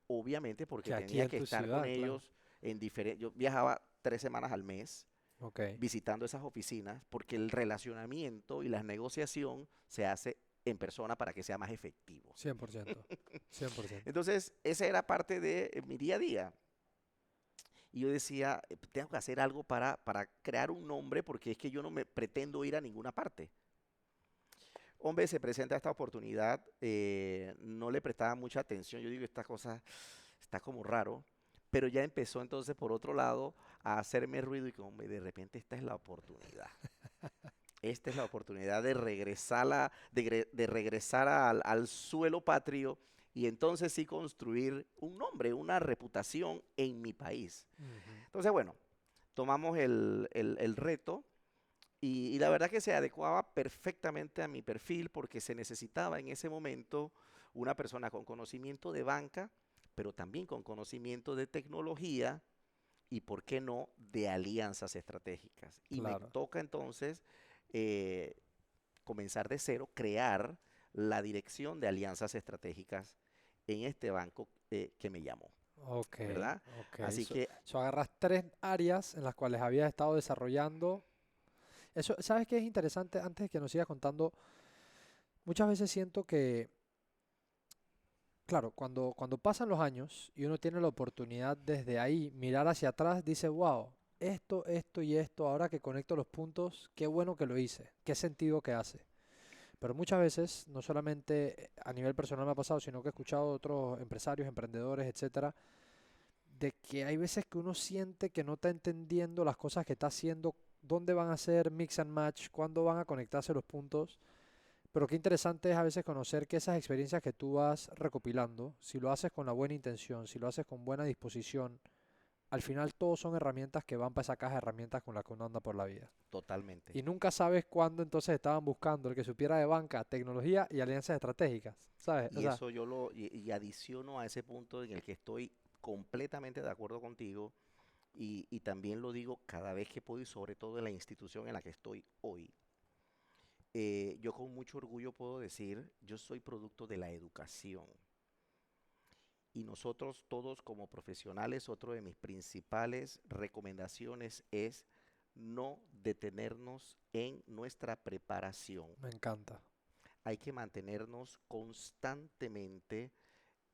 obviamente porque Que aquí tenía en que tu estar con ciudad, claro. ellos en diferentes. Yo viajaba 3 semanas al mes Ok. visitando esas oficinas porque el relacionamiento y la negociación se hace en persona para que sea más efectivo. 100%. 100%. Entonces, esa era parte de mi día a día. Y yo decía, tengo que hacer algo para crear un nombre porque es que yo no me pretendo ir a ninguna parte. Hombre, se presenta esta oportunidad, no le prestaba mucha atención. Yo digo, esta cosa está como raro, pero ya empezó entonces por otro lado a hacerme ruido y como de repente esta es la oportunidad. Esta es la oportunidad de de regresar al suelo patrio y entonces sí construir un nombre, una reputación en mi país. Ujú, Entonces, bueno, tomamos el reto y la verdad que se adecuaba perfectamente a mi perfil porque se necesitaba en ese momento una persona con conocimiento de banca, pero también con conocimiento de tecnología y, ¿por qué no?, de alianzas estratégicas. Y me claro. toca entonces eh, comenzar de cero, crear la dirección de alianzas estratégicas en este banco que me llamó, Ok, ¿verdad? ok. Así que, Agarras tres áreas en las cuales habías estado desarrollando. Eso, ¿sabes qué es interesante? Antes de que nos sigas contando, muchas veces siento que, claro, cuando pasan los años y uno tiene la oportunidad desde ahí mirar hacia atrás, dice, wow, esto y esto, ahora que conecto los puntos, qué bueno que lo hice, qué sentido que hace. Pero muchas veces, no solamente a nivel personal me ha pasado, sino que he escuchado a otros empresarios, emprendedores, etcétera, de que hay veces que uno siente que no está entendiendo las cosas que está haciendo, dónde van a hacer mix and match, cuándo van a conectarse los puntos. Pero qué interesante es a veces conocer que esas experiencias que tú vas recopilando, si lo haces con la buena intención, si lo haces con buena disposición, al final todos son herramientas que van para esa caja de herramientas con la que uno anda por la vida. Totalmente. Y nunca sabes cuándo entonces estaban buscando el que supiera de banca, tecnología y alianzas estratégicas, ¿sabes? O Y sea, eso y adiciono a ese punto en el que estoy completamente de acuerdo contigo y también lo digo cada vez que puedo y sobre todo en la institución en la que estoy hoy. Yo con mucho orgullo puedo decir, yo soy producto de la educación. Y nosotros todos como profesionales, otro de mis principales recomendaciones es no detenernos en nuestra preparación. me encanta. Hay que mantenernos constantemente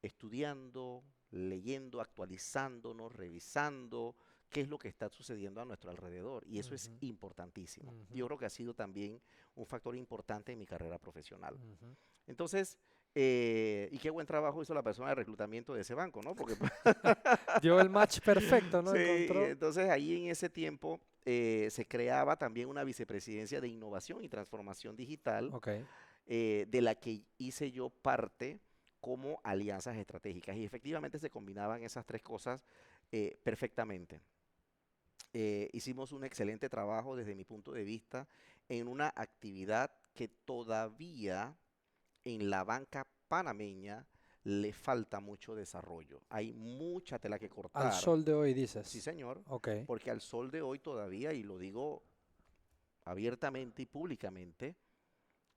estudiando, leyendo, actualizándonos, revisando qué es lo que está sucediendo a nuestro alrededor. Y eso es Ujú, importantísimo. ujú, Yo creo que ha sido también un factor importante en mi carrera profesional. ujú. Entonces, y qué buen trabajo hizo la persona de reclutamiento de ese banco, ¿no? Porque Dio el match perfecto, ¿no? sí, y Encontró. entonces ahí en ese tiempo se creaba también una vicepresidencia de innovación y transformación digital, Ok, de la que hice yo parte como alianzas estratégicas. Y efectivamente se combinaban esas tres cosas perfectamente. Hicimos un excelente trabajo desde mi punto de vista en una actividad que todavía en la banca panameña le falta mucho desarrollo. Hay mucha tela que al cortar. sol de hoy Sí, dices. señor, Ok, porque al sol de hoy todavía, y lo digo abiertamente y públicamente,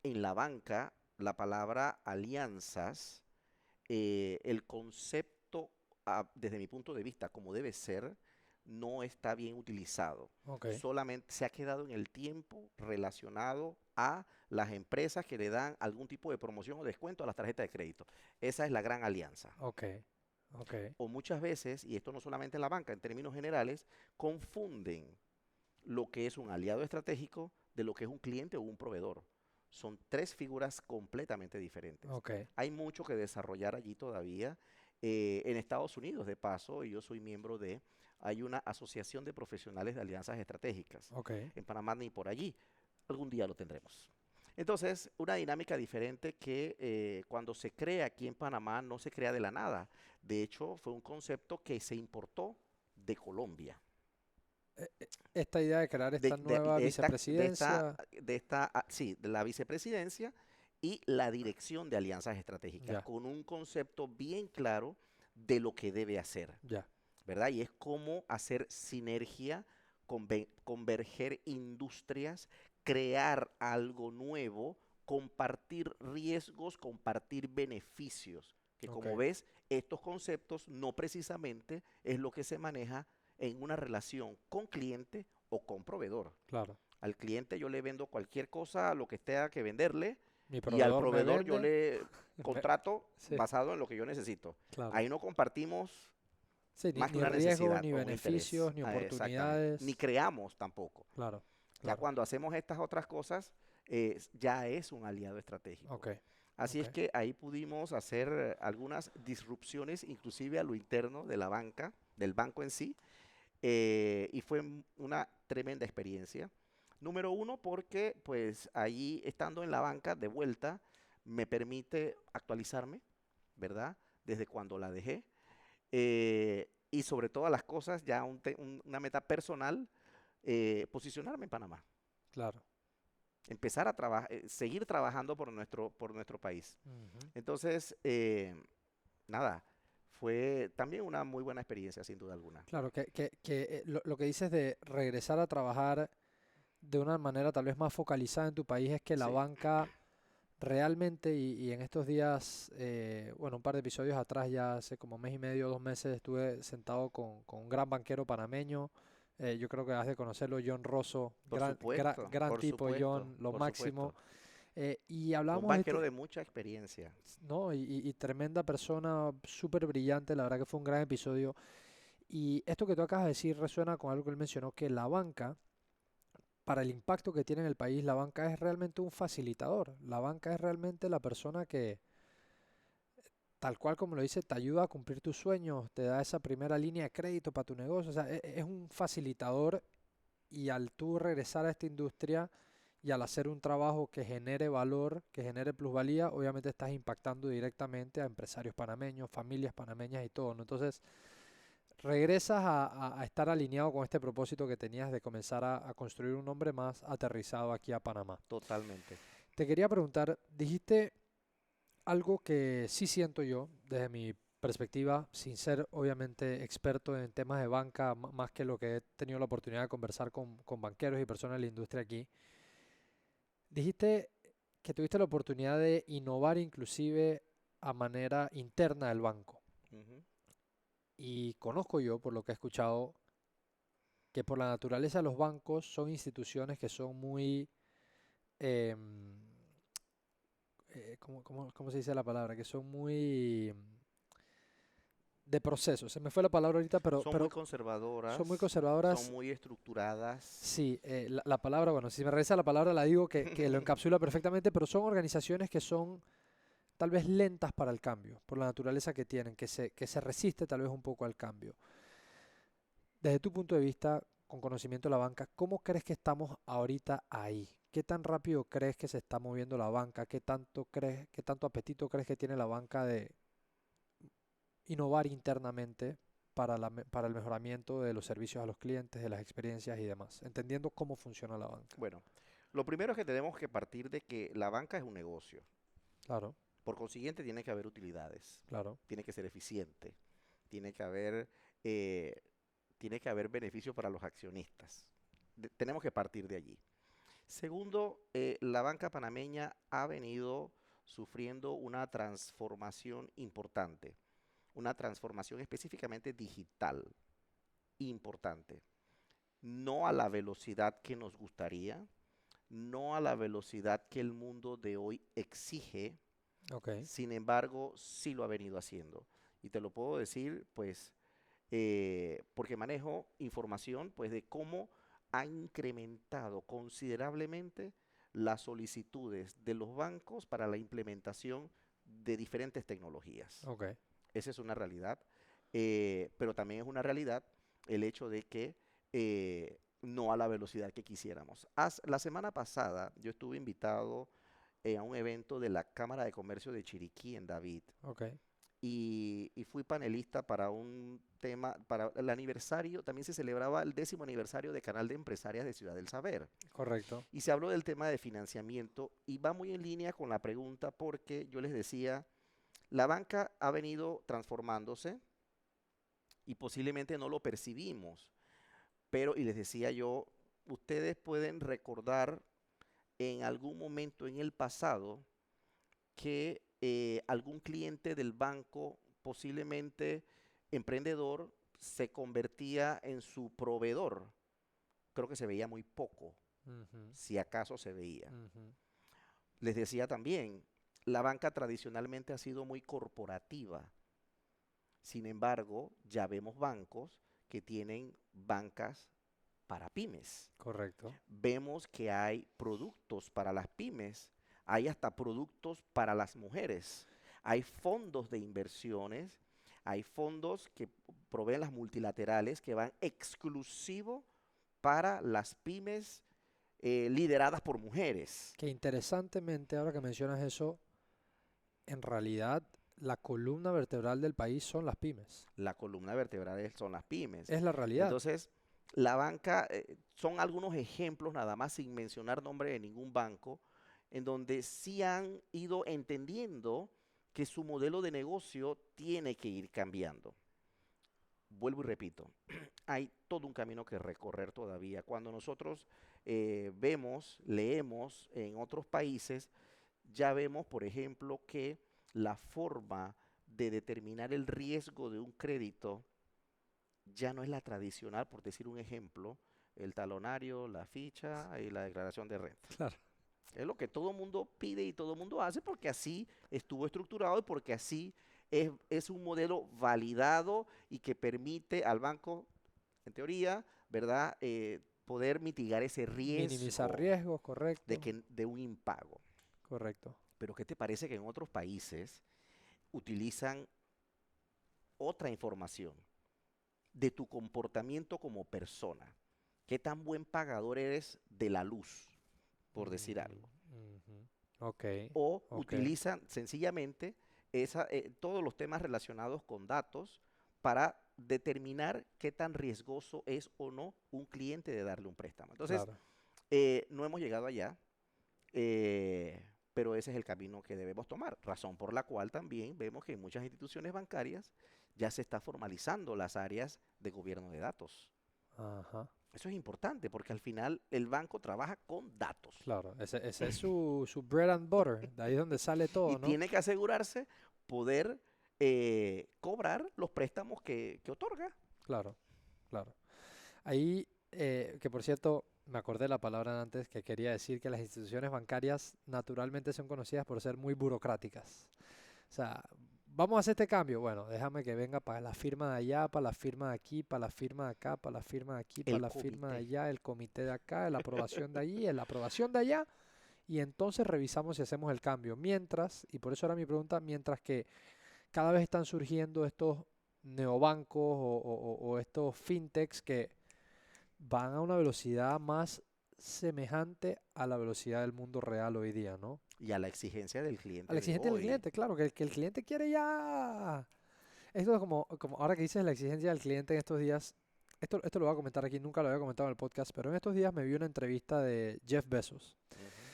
en la banca la palabra alianzas, el concepto, desde mi punto de vista, como debe ser, no está bien utilizado. ok, Solamente se ha quedado en el tiempo relacionado a las empresas que le dan algún tipo de promoción o descuento a las tarjetas de crédito. Esa es la gran alianza. ok, ok, O muchas veces, y esto no solamente en la banca, en términos generales, confunden lo que es un aliado estratégico de lo que es un cliente o un proveedor. Son tres figuras completamente diferentes. ok, Hay mucho que desarrollar allí todavía. En Estados Unidos, de paso, y yo soy miembro de, hay una asociación de profesionales de alianzas estratégicas. ok. En Panamá ni por allí. Algún día lo tendremos. Entonces, una dinámica diferente que cuando se crea aquí en Panamá no se crea de la nada. De hecho, fue un concepto que se importó de Colombia. Esta idea de crear esta de, de- nueva de esta, de esta, vicepresidencia, de esta, sí, de la vicepresidencia y la dirección de alianzas estratégicas, ya, con un concepto bien claro de lo que debe hacer, ya, ¿verdad? Y es cómo hacer sinergia, converger industrias, crear algo nuevo, compartir riesgos, compartir beneficios, que ok, como ves, estos conceptos no precisamente es lo que se maneja en una relación con cliente o con proveedor. claro. Al cliente yo le vendo cualquier cosa, lo que tenga que venderle, Mi y al proveedor me proveedor yo vende, le contrato sí, basado en lo que yo necesito. claro. Ahí no compartimos Sí, más que ni una riesgo, necesidad ni o un interés. beneficios, ni Exactamente. Ni oportunidades. creamos tampoco. Claro, Ya claro. cuando hacemos estas otras cosas, ya es un aliado estratégico. Ok, Así ok, es que ahí pudimos hacer algunas disrupciones, inclusive a lo interno de la banca, del banco en sí, y fue una tremenda experiencia. Número uno, porque pues ahí estando en la banca de vuelta, me permite actualizarme, ¿verdad? Desde cuando la dejé. Y sobre todas las cosas, ya una meta personal, posicionarme en Panamá. claro. Empezar a trabajar, seguir trabajando por nuestro país. Ujú. Entonces, nada, fue también una muy buena experiencia, sin duda alguna. Claro, que lo que dices de regresar a trabajar de una manera tal vez más focalizada en tu país es que la Sí, banca realmente, y en estos días, bueno, un par de episodios atrás, ya hace como mes y medio, 2 meses, estuve sentado con un gran banquero panameño. Yo creo que has de conocerlo, John Rosso, gran por tipo, supuesto, John, lo por máximo. supuesto. Y Un hablábamos de banquero este, de mucha experiencia. ¿no? Y tremenda persona, súper brillante, la verdad que fue un gran episodio. Y esto que tú acabas de decir resuena con algo que él mencionó, que la banca, para el impacto que tiene en el país, la banca es realmente un facilitador. La banca es realmente la persona que tal cual como lo dice, te ayuda a cumplir tus sueños, te da esa primera línea de crédito para tu negocio, o sea, es un facilitador y al tú regresar a esta industria y al hacer un trabajo que genere valor, que genere plusvalía, obviamente estás impactando directamente a empresarios panameños, familias panameñas y todo, ¿no? Entonces, regresas a estar alineado con este propósito que tenías de comenzar a construir un nombre más aterrizado aquí a Panamá. Totalmente. Te quería preguntar, dijiste algo que sí siento yo, desde mi perspectiva, sin ser obviamente experto en temas de banca, más que lo que he tenido la oportunidad de conversar con banqueros y personas de la industria aquí. Dijiste que tuviste la oportunidad de innovar inclusive a manera interna del banco. Ujú. Y conozco yo, por lo que he escuchado, que por la naturaleza de los bancos son instituciones que son muy, em, ¿cómo se dice la palabra? Que son muy de proceso. Se me fue la palabra ahorita, Son muy pero son muy conservadoras, son conservadoras. muy estructuradas. Sí, la palabra, bueno, si me regresa la palabra la digo que lo encapsula perfectamente, pero son organizaciones que son tal vez lentas para el cambio, por la naturaleza que tienen, que se resiste tal vez un poco al cambio. Desde tu punto de vista, con conocimiento de la banca, ¿cómo crees que estamos ahorita ahí? ¿Qué tan rápido crees que se está moviendo la banca? Qué tanto apetito crees que tiene la banca de innovar internamente para el mejoramiento de los servicios a los clientes, de las experiencias y demás, entendiendo cómo funciona la banca? Bueno, lo primero es que tenemos que partir de que la banca es un negocio. Claro, Por consiguiente, tiene que haber utilidades, claro, tiene que ser eficiente, tiene que haber, eh, tiene que haber beneficio para los accionistas. Tenemos que partir de allí. Segundo, la banca panameña ha venido sufriendo una transformación importante, una transformación específicamente digital importante. No a la velocidad que nos gustaría, no a la velocidad que el mundo de hoy exige. ok, Sin embargo, sí lo ha venido haciendo. Y te lo puedo decir, pues, porque manejo información, pues, de cómo ha incrementado considerablemente las solicitudes de los bancos para la implementación de diferentes tecnologías. ok, Esa es una realidad, pero también es una realidad el hecho de que no a la velocidad que quisiéramos. La semana pasada yo estuve invitado a un evento de la Cámara de Comercio de Chiriquí en David ok, y fui panelista para un tema, para el aniversario, también se celebraba el 10º aniversario de Canal de Empresarias de Ciudad del Saber. correcto, Y se habló del tema de financiamiento y va muy en línea con la pregunta porque yo les decía, la banca ha venido transformándose y posiblemente no lo percibimos, pero, y les decía yo, ustedes pueden recordar en algún momento en el pasado que algún cliente del banco, posiblemente emprendedor, se convertía en su proveedor. Creo que se veía muy poco, ujú, si acaso se veía. ujú, Les decía también, la banca tradicionalmente ha sido muy corporativa. Sin embargo, ya vemos bancos que tienen bancas para pymes. correcto, Vemos que hay productos para las pymes, hay hasta productos para las mujeres, hay fondos de inversiones, hay fondos que proveen las multilaterales que van exclusivo para las pymes lideradas por mujeres. que interesantemente, ahora que mencionas eso, en realidad la columna vertebral del país son las pymes. La columna vertebral son las pymes. Es la realidad. Entonces, la banca, son algunos ejemplos nada más sin mencionar nombre de ningún banco, en donde sí han ido entendiendo que su modelo de negocio tiene que ir cambiando. Vuelvo y repito, hay todo un camino que recorrer todavía. Cuando nosotros vemos, leemos en otros países, ya vemos, por ejemplo, que la forma de determinar el riesgo de un crédito ya no es la tradicional, por decir un ejemplo, el talonario, la ficha y la declaración de renta. Claro. Es lo que todo mundo pide y todo mundo hace porque así estuvo estructurado y porque así es un modelo validado y que permite al banco, en teoría, ¿verdad? Poder mitigar ese Minimizar riesgo riesgos, correcto, de un impago. correcto. Pero ¿qué te parece que en otros países utilizan otra información de tu comportamiento como persona. ¿Qué tan buen pagador eres de la luz, por decir Ujú, algo? ujú. Ok, O ok, utilizan sencillamente todos los temas relacionados con datos para determinar qué tan riesgoso es o no un cliente de darle un préstamo. Entonces, claro. no hemos llegado allá, eh, pero ese es el camino que debemos tomar, razón por la cual también vemos que en muchas instituciones bancarias ya se está formalizando las áreas de gobierno de datos. Ajá, Eso es importante porque al final el banco trabaja con datos claro. Ese es su bread and butter. De ahí es donde sale y todo, ¿no? tiene que asegurarse poder cobrar los préstamos que otorga. Claro, claro. Ahí, que por cierto, me acordé la palabra antes que quería decir que las instituciones bancarias naturalmente son conocidas por ser muy burocráticas. O sea, vamos a hacer este cambio. Bueno, déjame que venga para la firma de allá, para la firma de aquí, para la firma de acá, para la firma de aquí, para El la firma de comité. allá, el comité de acá, la aprobación de allí, la aprobación de allá. Y entonces revisamos si hacemos el cambio. Mientras, y por eso era mi pregunta, mientras que cada vez están surgiendo estos neobancos o estos fintechs que van a una velocidad más semejante a la velocidad del mundo real hoy día, ¿no? Y a la exigencia del Al cliente de exigente del hoy. cliente, claro, que el cliente quiere ya. Esto es como ahora que dices la exigencia del cliente en estos días, esto lo voy a comentar aquí, nunca lo había comentado en el podcast, pero en estos días me vi una entrevista de Jeff Bezos. Ujú.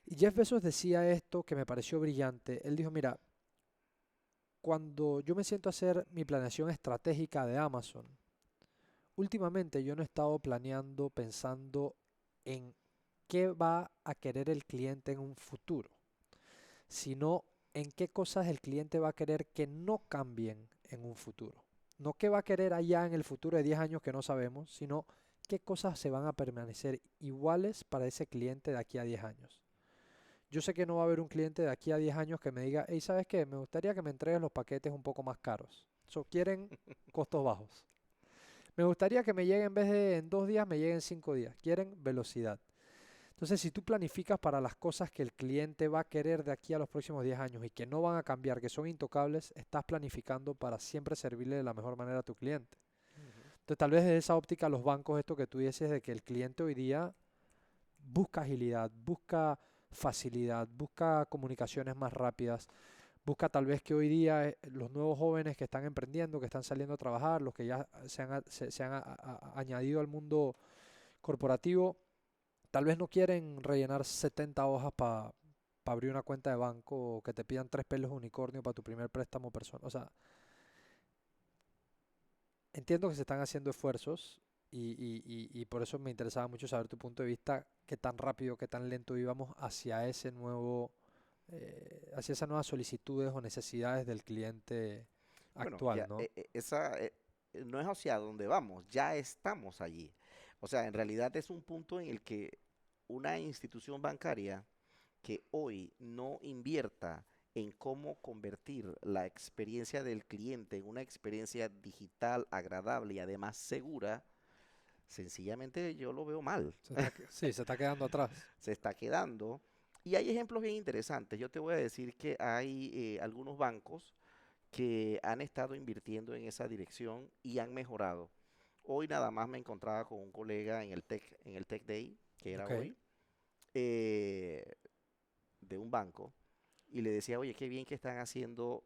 Y Jeff Bezos decía esto que me pareció brillante. Él dijo, mira, cuando yo me siento a hacer mi planeación estratégica de Amazon, últimamente yo no he estado planeando pensando en qué va a querer el cliente en un futuro, sino en qué cosas el cliente va a querer que no cambien en un futuro. No qué va a querer allá en el futuro de 10 años que no sabemos, sino qué cosas se van a permanecer iguales para ese cliente de aquí a 10 años. Yo sé que no va a haber un cliente de aquí a 10 años que me diga, hey, ¿sabes qué? Me gustaría que me entregues los paquetes un poco más caros. So, quieren costos bajos. Me gustaría que me llegue en vez de en 2 días, me llegue en 5 días. Quieren velocidad. Entonces, si tú planificas para las cosas que el cliente va a querer de aquí a los próximos 10 años y que no van a cambiar, que son intocables, estás planificando para siempre servirle de la mejor manera a tu cliente. Ujú. Entonces, tal vez desde esa óptica, los bancos, esto que tú dices de que el cliente hoy día busca agilidad, busca facilidad, busca comunicaciones más rápidas, busca tal vez que hoy día los nuevos jóvenes que están emprendiendo, que están saliendo a trabajar, los que ya se han añadido al mundo corporativo, tal vez no quieren rellenar 70 hojas para abrir una cuenta de banco o que te pidan 3 pelos de unicornio para tu primer préstamo personal. O sea, entiendo que se están haciendo esfuerzos y por eso me interesaba mucho saber tu punto de vista, qué tan rápido, qué tan lento íbamos hacia ese nuevo, hacia esas nuevas solicitudes o necesidades del cliente Bueno, actual, ya ¿no? no es hacia dónde vamos, ya estamos allí. O sea, en realidad es un punto en el que una institución bancaria que hoy no invierta en cómo convertir la experiencia del cliente en una experiencia digital agradable y además segura, sencillamente yo lo veo mal. Sí, se está quedando atrás. Se está quedando. Y hay ejemplos bien interesantes. Yo te voy a decir que hay algunos bancos que han estado invirtiendo en esa dirección y han mejorado. Hoy nada más me encontraba con un colega en el Tech Day, que era Ok, hoy, eh, de un banco, y le decía, oye, qué bien que están haciendo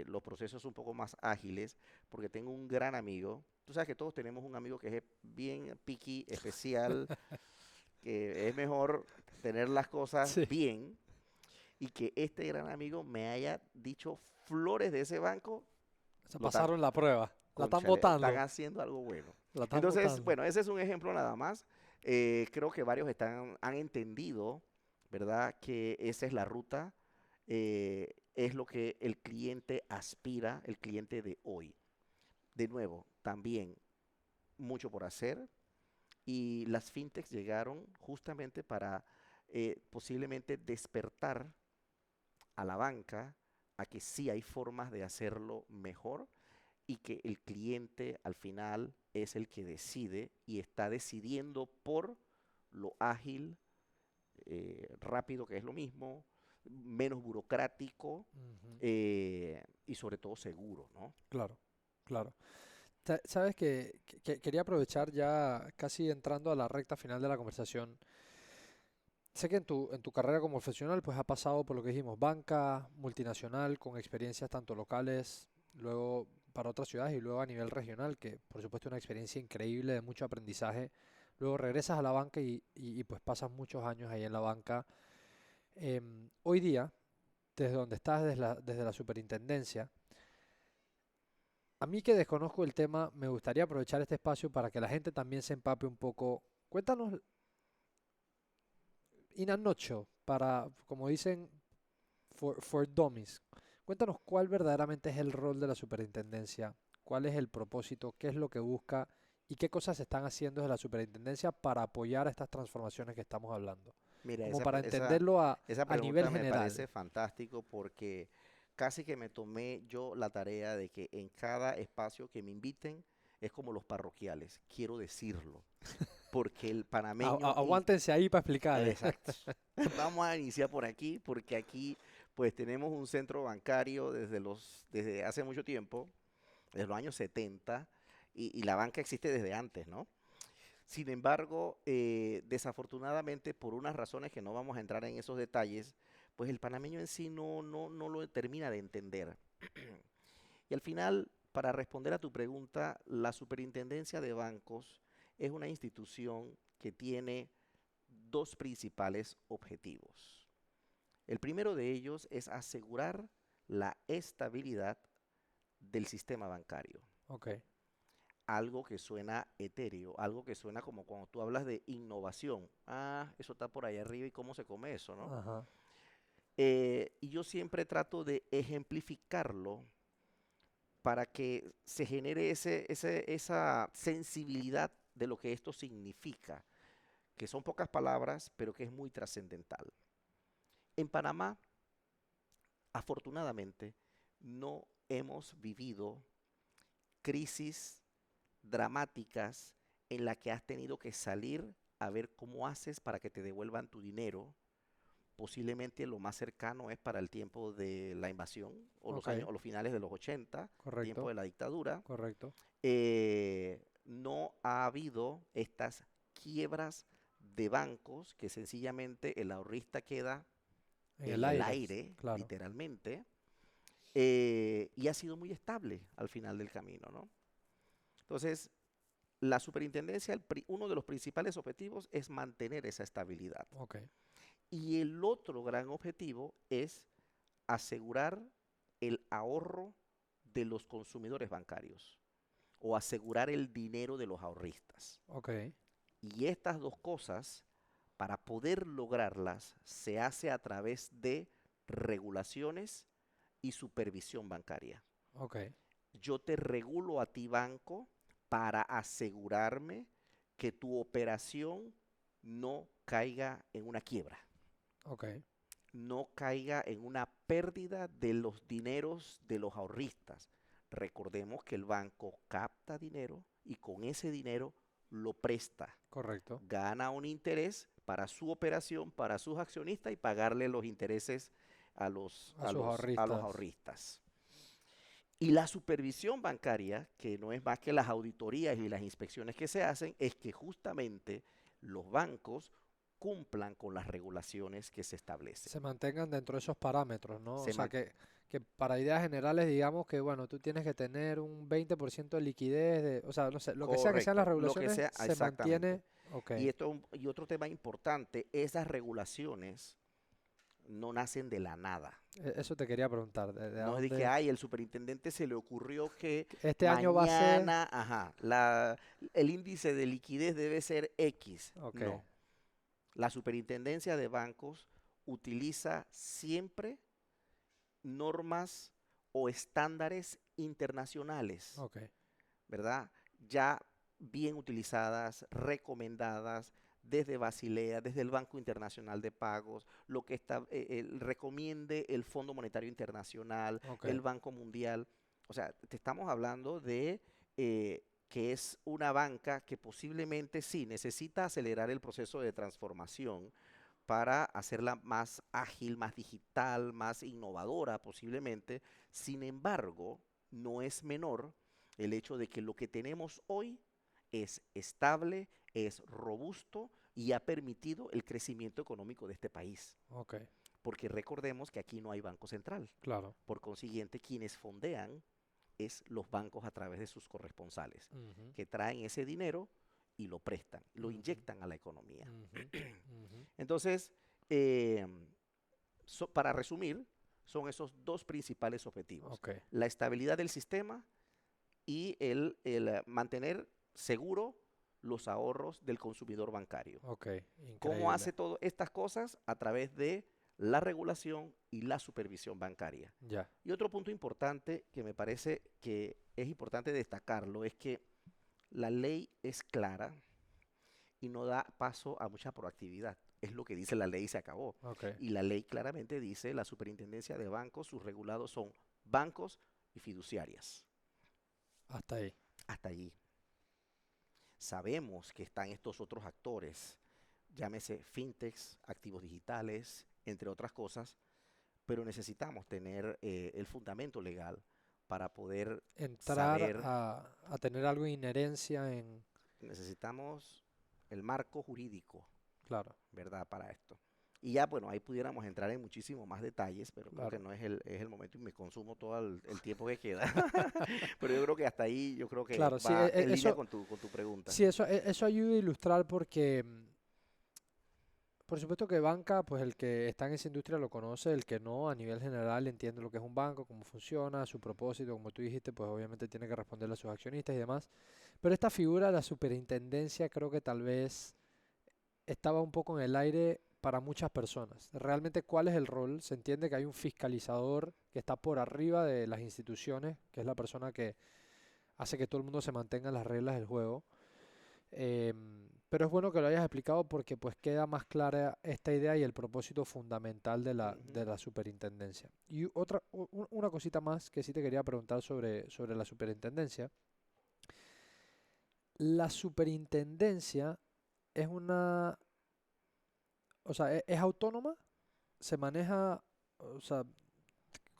los procesos un poco más ágiles, porque tengo un gran amigo. Tú sabes que todos tenemos un amigo que es bien picky, especial, que es mejor tener las cosas sí, bien y que este gran amigo me haya dicho flores de ese banco, se lo están, pasaron la prueba, la están cónchale, están votando, haciendo algo bueno. la están Entonces, votando. bueno, ese es un ejemplo nada más. Creo que varios han entendido, ¿verdad? Que esa es la ruta, es lo que el cliente aspira, el cliente de hoy. De nuevo, también mucho por hacer y las fintechs llegaron justamente para posiblemente despertar a la banca a que sí hay formas de hacerlo mejor y que el cliente al final es el que decide y está decidiendo por lo ágil, rápido, que es lo mismo, menos burocrático Ujú. y sobre todo seguro, ¿no? Claro, claro. Sabes que quería aprovechar ya casi entrando a la recta final de la conversación. Sé que en tu carrera como profesional pues ha pasado por lo que dijimos, banca, multinacional, con experiencias tanto locales, luego para otras ciudades y luego a nivel regional, que por supuesto es una experiencia increíble de mucho aprendizaje. Luego regresas a la banca y, pues pasas muchos años ahí en la banca. Hoy día, desde donde estás, desde la superintendencia, a mí que desconozco el tema, me gustaría aprovechar este espacio para que la gente también se empape un poco. Cuéntanos, in a nutshell, como dicen, for dummies. Cuéntanos cuál verdaderamente es el rol de la superintendencia, cuál es el propósito, qué es lo que busca y qué cosas se están haciendo desde la superintendencia para apoyar a estas transformaciones que estamos hablando. Mira, Como para entenderlo esa a nivel pregunta me general. parece fantástico porque casi que me tomé yo la tarea de que en cada espacio que me inviten es como los parroquiales, quiero decirlo, porque el panameño y Aguántense ahí para explicar. exacto. Vamos a iniciar por aquí porque aquí pues tenemos un centro bancario desde hace mucho tiempo, desde los años 70 y la banca existe desde antes, ¿no? Sin embargo, desafortunadamente, por unas razones que no vamos a entrar en esos detalles, pues el panameño en sí no lo termina de entender. Y al final, para responder a tu pregunta, la Superintendencia de Bancos es una institución que tiene dos principales objetivos. El primero de ellos es asegurar la estabilidad del sistema bancario. Ok, Algo que suena etéreo, algo que suena como cuando tú hablas de innovación. Ah, eso está por ahí arriba y cómo se come eso, ¿no? ajá, Y yo siempre trato de ejemplificarlo para que se genere esa sensibilidad de lo que esto significa, que son pocas palabras, pero que es muy trascendental. En Panamá, afortunadamente, no hemos vivido crisis dramáticas en la que has tenido que salir a ver cómo haces para que te devuelvan tu dinero. Posiblemente lo más cercano es para el tiempo de la invasión o los ok, años o los finales de los 80, tiempo correcto, de la dictadura. correcto. No ha habido estas quiebras de bancos que sencillamente el ahorrista queda En el en el aire, aire, claro, literalmente, y ha sido muy estable al final del camino, ¿no? Entonces, la superintendencia, uno de los principales objetivos es mantener esa estabilidad. ok, Y el otro gran objetivo es asegurar el ahorro de los consumidores bancarios o asegurar el dinero de los ahorristas. ok, Y estas dos cosas, para poder lograrlas, se hace a través de regulaciones y supervisión bancaria. ok, Yo te regulo a ti, banco, para asegurarme que tu operación no caiga en una quiebra, ok, no caiga en una pérdida de los dineros de los ahorristas. Recordemos que el banco capta dinero y con ese dinero lo presta, correcto. gana un interés para su operación, para sus accionistas y pagarle los intereses A sus a los ahorristas. ahorristas. Y la supervisión bancaria, que no es más que las auditorías y las inspecciones que se hacen, es que justamente los bancos cumplan con las regulaciones que se establecen. Se mantengan dentro de esos parámetros, ¿no? O Se sea, man- que para ideas generales digamos que, bueno, tú tienes que tener un 20% de liquidez, o sea, no sé, lo que sea que sean las Correcto, lo que regulaciones, sea, se exactamente. mantiene, ok, Y otro tema importante, esas regulaciones no nacen de la nada. eso te quería preguntar, ¿de No es de que, dónde? ay, el superintendente se le ocurrió que Este año va a ser, mañana, ajá, el índice de liquidez debe ser X. ok, No. La superintendencia de bancos utiliza siempre normas o estándares internacionales, ok, ¿verdad? Ya bien utilizadas, recomendadas desde Basilea, desde el Banco Internacional de Pagos, lo que recomiende el Fondo Monetario Internacional, ok, el Banco Mundial. O sea, te estamos hablando de que es una banca que posiblemente sí necesita acelerar el proceso de transformación, para hacerla más ágil, más digital, más innovadora posiblemente. Sin embargo, no es menor el hecho de que lo que tenemos hoy es estable, es robusto y ha permitido el crecimiento económico de este país. Ok, Porque recordemos que aquí no hay banco central. claro. Por consiguiente, quienes fondean es los bancos a través de sus corresponsales, Ujú, que traen ese dinero y lo prestan, lo ujú, inyectan a la economía. ujú, ujú. Entonces, para resumir, son esos dos principales objetivos: Ok, la estabilidad del sistema y el mantener seguro los ahorros del consumidor bancario. ok, ¿Cómo increíble. hace todas estas cosas? A través de la regulación y la supervisión bancaria. Ya, Y otro punto importante que me parece que es importante destacarlo es que la ley es clara y no da paso a mucha proactividad. Es lo que dice la ley y se acabó. ok, Y la ley claramente dice: la superintendencia de bancos, sus regulados son bancos y fiduciarias. hasta ahí. Hasta allí. Sabemos que están estos otros actores, llámese fintechs, activos digitales, entre otras cosas, pero necesitamos tener el fundamento legal para poder Entrar saber. a tener algo de inherencia en... Necesitamos el marco jurídico, Claro, ¿verdad? Para esto. Y ya, bueno, ahí pudiéramos entrar en muchísimo más detalles, pero creo que claro. no es el momento y me consumo todo el tiempo que queda. Pero yo creo que hasta ahí, yo creo que Claro, sí, va en línea eso, con tu pregunta. sí, eso ayuda a ilustrar porque, por supuesto que banca, pues el que está en esa industria lo conoce, el que no, a nivel general entiende lo que es un banco, cómo funciona, su propósito, como tú dijiste, pues obviamente tiene que responderle a sus accionistas y demás. Pero esta figura de la superintendencia creo que tal vez estaba un poco en el aire para muchas personas. Realmente, ¿cuál es el rol? Se entiende que hay un fiscalizador que está por arriba de las instituciones, que es la persona que hace que todo el mundo se mantenga en las reglas del juego. Pero es bueno que lo hayas explicado porque pues queda más clara esta idea y el propósito fundamental de Ujú. la superintendencia. Y una cosita más que sí te quería preguntar sobre la superintendencia. La superintendencia es una, o sea, es autónoma, se maneja, o sea,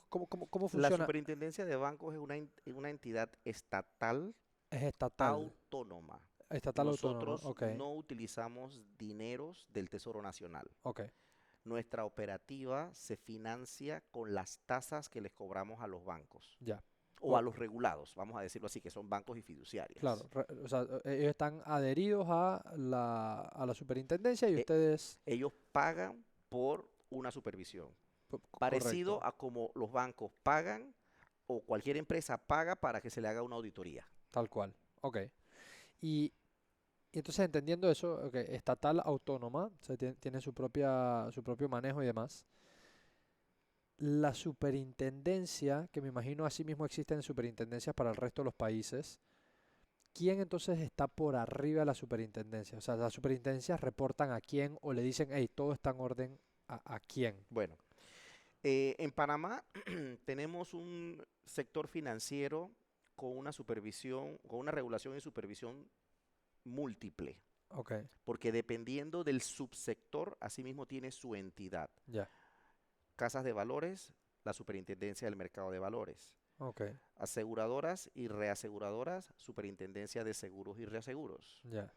¿cómo La funciona? superintendencia de bancos es una entidad estatal Es estatal, autónoma. estatal autónoma, Nosotros ok, no utilizamos dineros del Tesoro Nacional. ok, Nuestra operativa se financia con las tasas que les cobramos a los bancos ya. o a los regulados, vamos a decirlo así, que son bancos y Claro, fiduciarias. o sea, ellos están adheridos a la superintendencia y E- ustedes, Ellos pagan por una supervisión, correcto, parecido a como los bancos pagan o cualquier empresa paga para que se le haga una auditoría. tal cual, ok. Y, y entonces entendiendo eso, ok, estatal autónoma, o sea, tiene su propio manejo y demás. La superintendencia, que me imagino así mismo existen superintendencias para el resto de los países, ¿quién entonces está por arriba de la superintendencia? O sea, las superintendencias reportan a quién o le dicen, hey, todo está en orden a quién. Bueno, en Panamá tenemos un sector financiero con una supervisión, con una regulación y supervisión múltiple, Ok, porque dependiendo del subsector, asimismo tiene su entidad. ya, Casas de valores, la Superintendencia del Mercado de Valores. ok, Aseguradoras y reaseguradoras, Superintendencia de Seguros y Reaseguros. ya,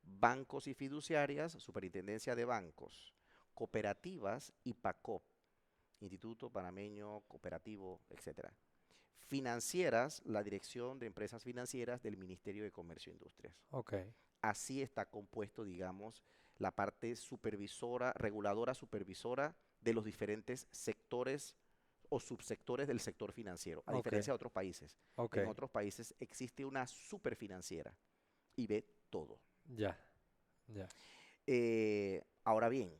Bancos y fiduciarias, Superintendencia de Bancos. Cooperativas y PACOP, Instituto Panameño Cooperativo, etcétera. Financieras, la Dirección de Empresas Financieras del Ministerio de Comercio e Industrias. ok, Así está compuesto, digamos, la parte supervisora, reguladora, supervisora de los diferentes sectores o subsectores del sector financiero, a ok, diferencia de otros países. ok, En otros países existe una superfinanciera y ve todo. ya, ya, Ahora bien,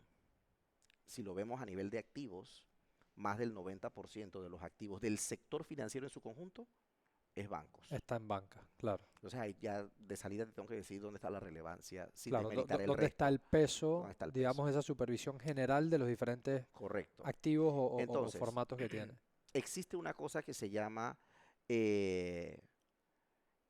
si lo vemos a nivel de activos, más del 90% de los activos del sector financiero en su conjunto es bancos. está en banca, claro. Entonces ahí ya de salida te tengo que decir dónde está la relevancia, sin Claro, desmeritar el ¿dónde está resto, el peso, dónde está el peso. digamos, esa supervisión general de los diferentes Correcto. activos o Entonces, formatos que tiene? existe una cosa que se llama eh,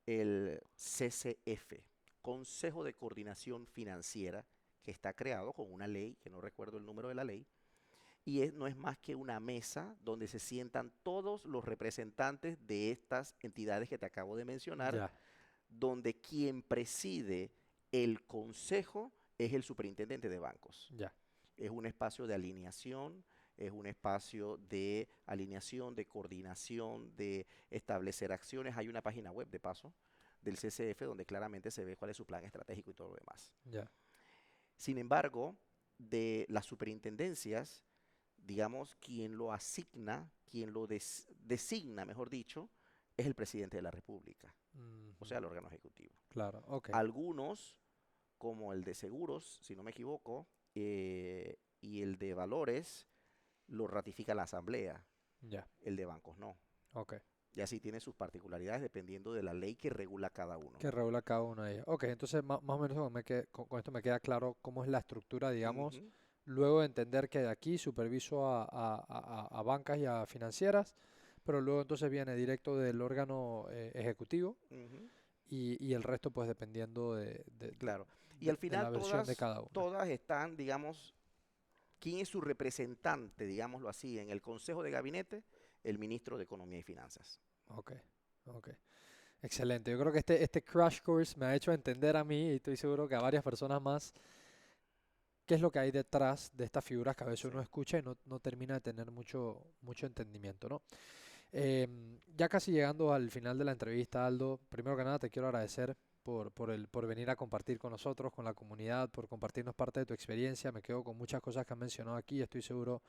el CCF, Consejo de Coordinación Financiera, que está creado con una ley, que no recuerdo el número de la ley, y no es más que una mesa donde se sientan todos los representantes de estas entidades que te acabo de mencionar, Ya, donde quien preside el consejo es el superintendente de bancos. ya. Es un espacio de alineación, es un espacio de alineación, de coordinación, de establecer acciones. Hay una página web, de paso, del CCF donde claramente se ve cuál es su plan estratégico y todo lo demás. Ya, Sin embargo, de las superintendencias, digamos, quien lo asigna, quien lo designa, mejor dicho, es el presidente de la República, o ujú, sea, el órgano ejecutivo. claro, ok, Algunos, como el de seguros, si no me equivoco, y el de valores, lo ratifica la asamblea, ya, el de bancos no. ok. Y así tiene sus particularidades dependiendo de la ley que regula cada uno. Que regula cada una de ellas. Ok, entonces más o menos con esto me queda claro cómo es la estructura, digamos, Ujú, luego de entender que de aquí superviso a bancas y a financieras, pero luego entonces viene directo del órgano ejecutivo ujú. y el resto pues dependiendo Claro. Y al de la final versión de todas, cada una. todas están, digamos, ¿quién es su representante, digámoslo así, en el Consejo de Gabinete? El ministro de Economía y Finanzas. Ok, ok. Excelente. Yo creo que este crash course me ha hecho entender a mí y estoy seguro que a varias personas más qué es lo que hay detrás de estas figuras que a veces Sí. uno escucha y no termina de tener mucho entendimiento, ¿no? Ya casi llegando al final de la entrevista, Aldo, primero que nada te quiero agradecer por venir a compartir con nosotros, con la comunidad, por compartirnos parte de tu experiencia. Me quedo con muchas cosas que han mencionado aquí y estoy seguro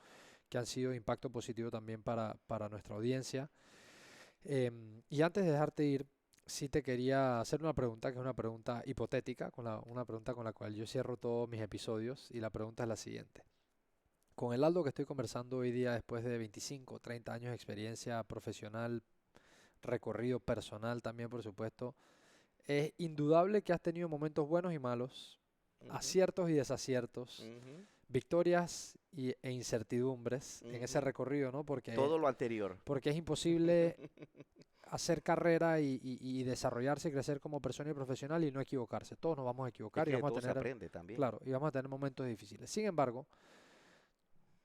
que han sido de impacto positivo también para nuestra audiencia. Y antes de dejarte ir, sí te quería hacer una pregunta, que es una pregunta hipotética, una pregunta con la cual yo cierro todos mis episodios, y la pregunta es la siguiente. Con el Aldo que estoy conversando hoy día, después de 25 o 30 años de experiencia profesional, recorrido personal también, por supuesto, es indudable que has tenido momentos buenos y malos, Ujú, aciertos y desaciertos, ujú, victorias e incertidumbres en ese ujú. recorrido, ¿no? Todo lo anterior. Porque es imposible hacer carrera y desarrollarse y crecer como persona y profesional y no equivocarse. Todos nos vamos a Es equivocar y que de vamos a todo se tener, aprende también. claro, y vamos a tener momentos difíciles. Sin embargo,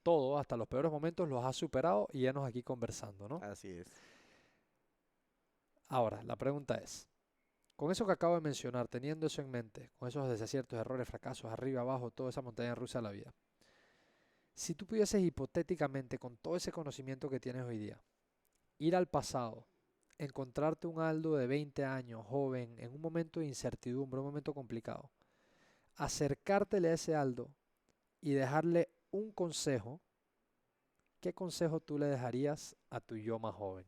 todo, hasta los peores momentos, los has superado y ya nos aquí conversando, ¿no? Así es. Ahora, la pregunta es, con eso que acabo de mencionar, teniendo eso en mente, con esos desaciertos, errores, fracasos, arriba, abajo, toda esa montaña rusa de la vida, si tú pudieses hipotéticamente, con todo ese conocimiento que tienes hoy día, ir al pasado, encontrarte un Aldo de 20 años, joven, en un momento de incertidumbre, un momento complicado, acercártele a ese Aldo y dejarle un consejo, ¿qué consejo tú le dejarías a tu yo más joven?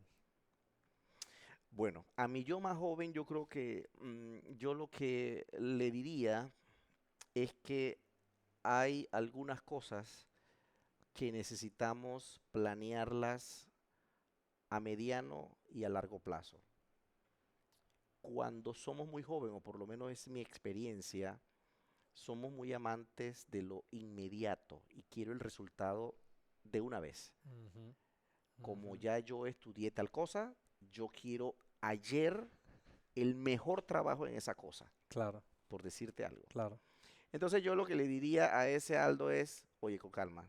Bueno, a mi yo más joven, yo creo que yo lo que le diría es que hay algunas cosas que necesitamos planearlas a mediano y a largo plazo. Cuando somos muy jóvenes, o por lo menos es mi experiencia, somos muy amantes de lo inmediato y quiero el resultado de una vez. Ujú, Como ujú. ya yo estudié tal cosa, yo quiero ayer el mejor trabajo en esa cosa, Claro, por decirte algo. claro. Entonces yo lo que le diría a ese Aldo es, oye, con calma.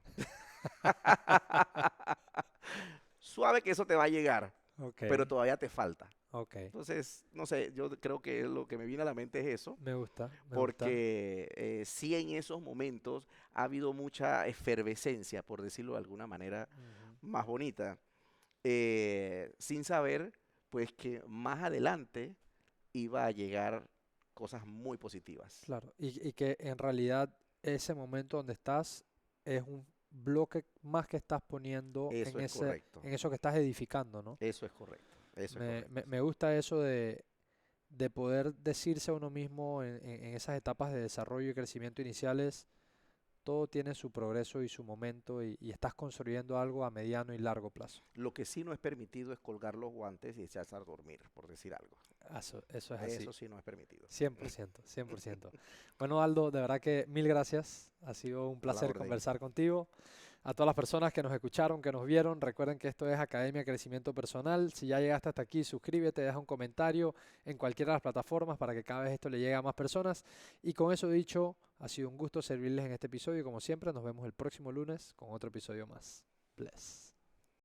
Suave que eso te va a llegar, Ok, pero todavía te falta. ok. Entonces, no sé, yo creo que lo que me viene a la mente es eso, Me gusta, me gusta. porque sí en esos momentos ha habido mucha efervescencia, por decirlo de alguna manera Ujú. más bonita, sin saber pues que más adelante iba a llegar cosas muy positivas. Claro, y que en realidad ese momento donde estás es un bloque más que estás poniendo Eso es correcto, en eso que estás edificando, ¿no? eso es correcto, eso es correcto. Me gusta eso de poder decirse a uno mismo en esas etapas de desarrollo y crecimiento iniciales, todo tiene su progreso y su momento y estás construyendo algo a mediano y largo plazo. Lo que sí no es permitido es colgar los guantes y echarse a dormir, por decir algo. Eso es así. Eso sí no es permitido. 100%, 100%. Bueno, Aldo, de verdad que mil gracias. Ha sido un A la placer orden. conversar contigo. A todas las personas que nos escucharon, que nos vieron, recuerden que esto es Academia Crecimiento Personal. Si ya llegaste hasta aquí, suscríbete, deja un comentario en cualquiera de las plataformas para que cada vez esto le llegue a más personas. Y con eso dicho, ha sido un gusto servirles en este episodio y como siempre nos vemos el próximo lunes con otro episodio más. Bless.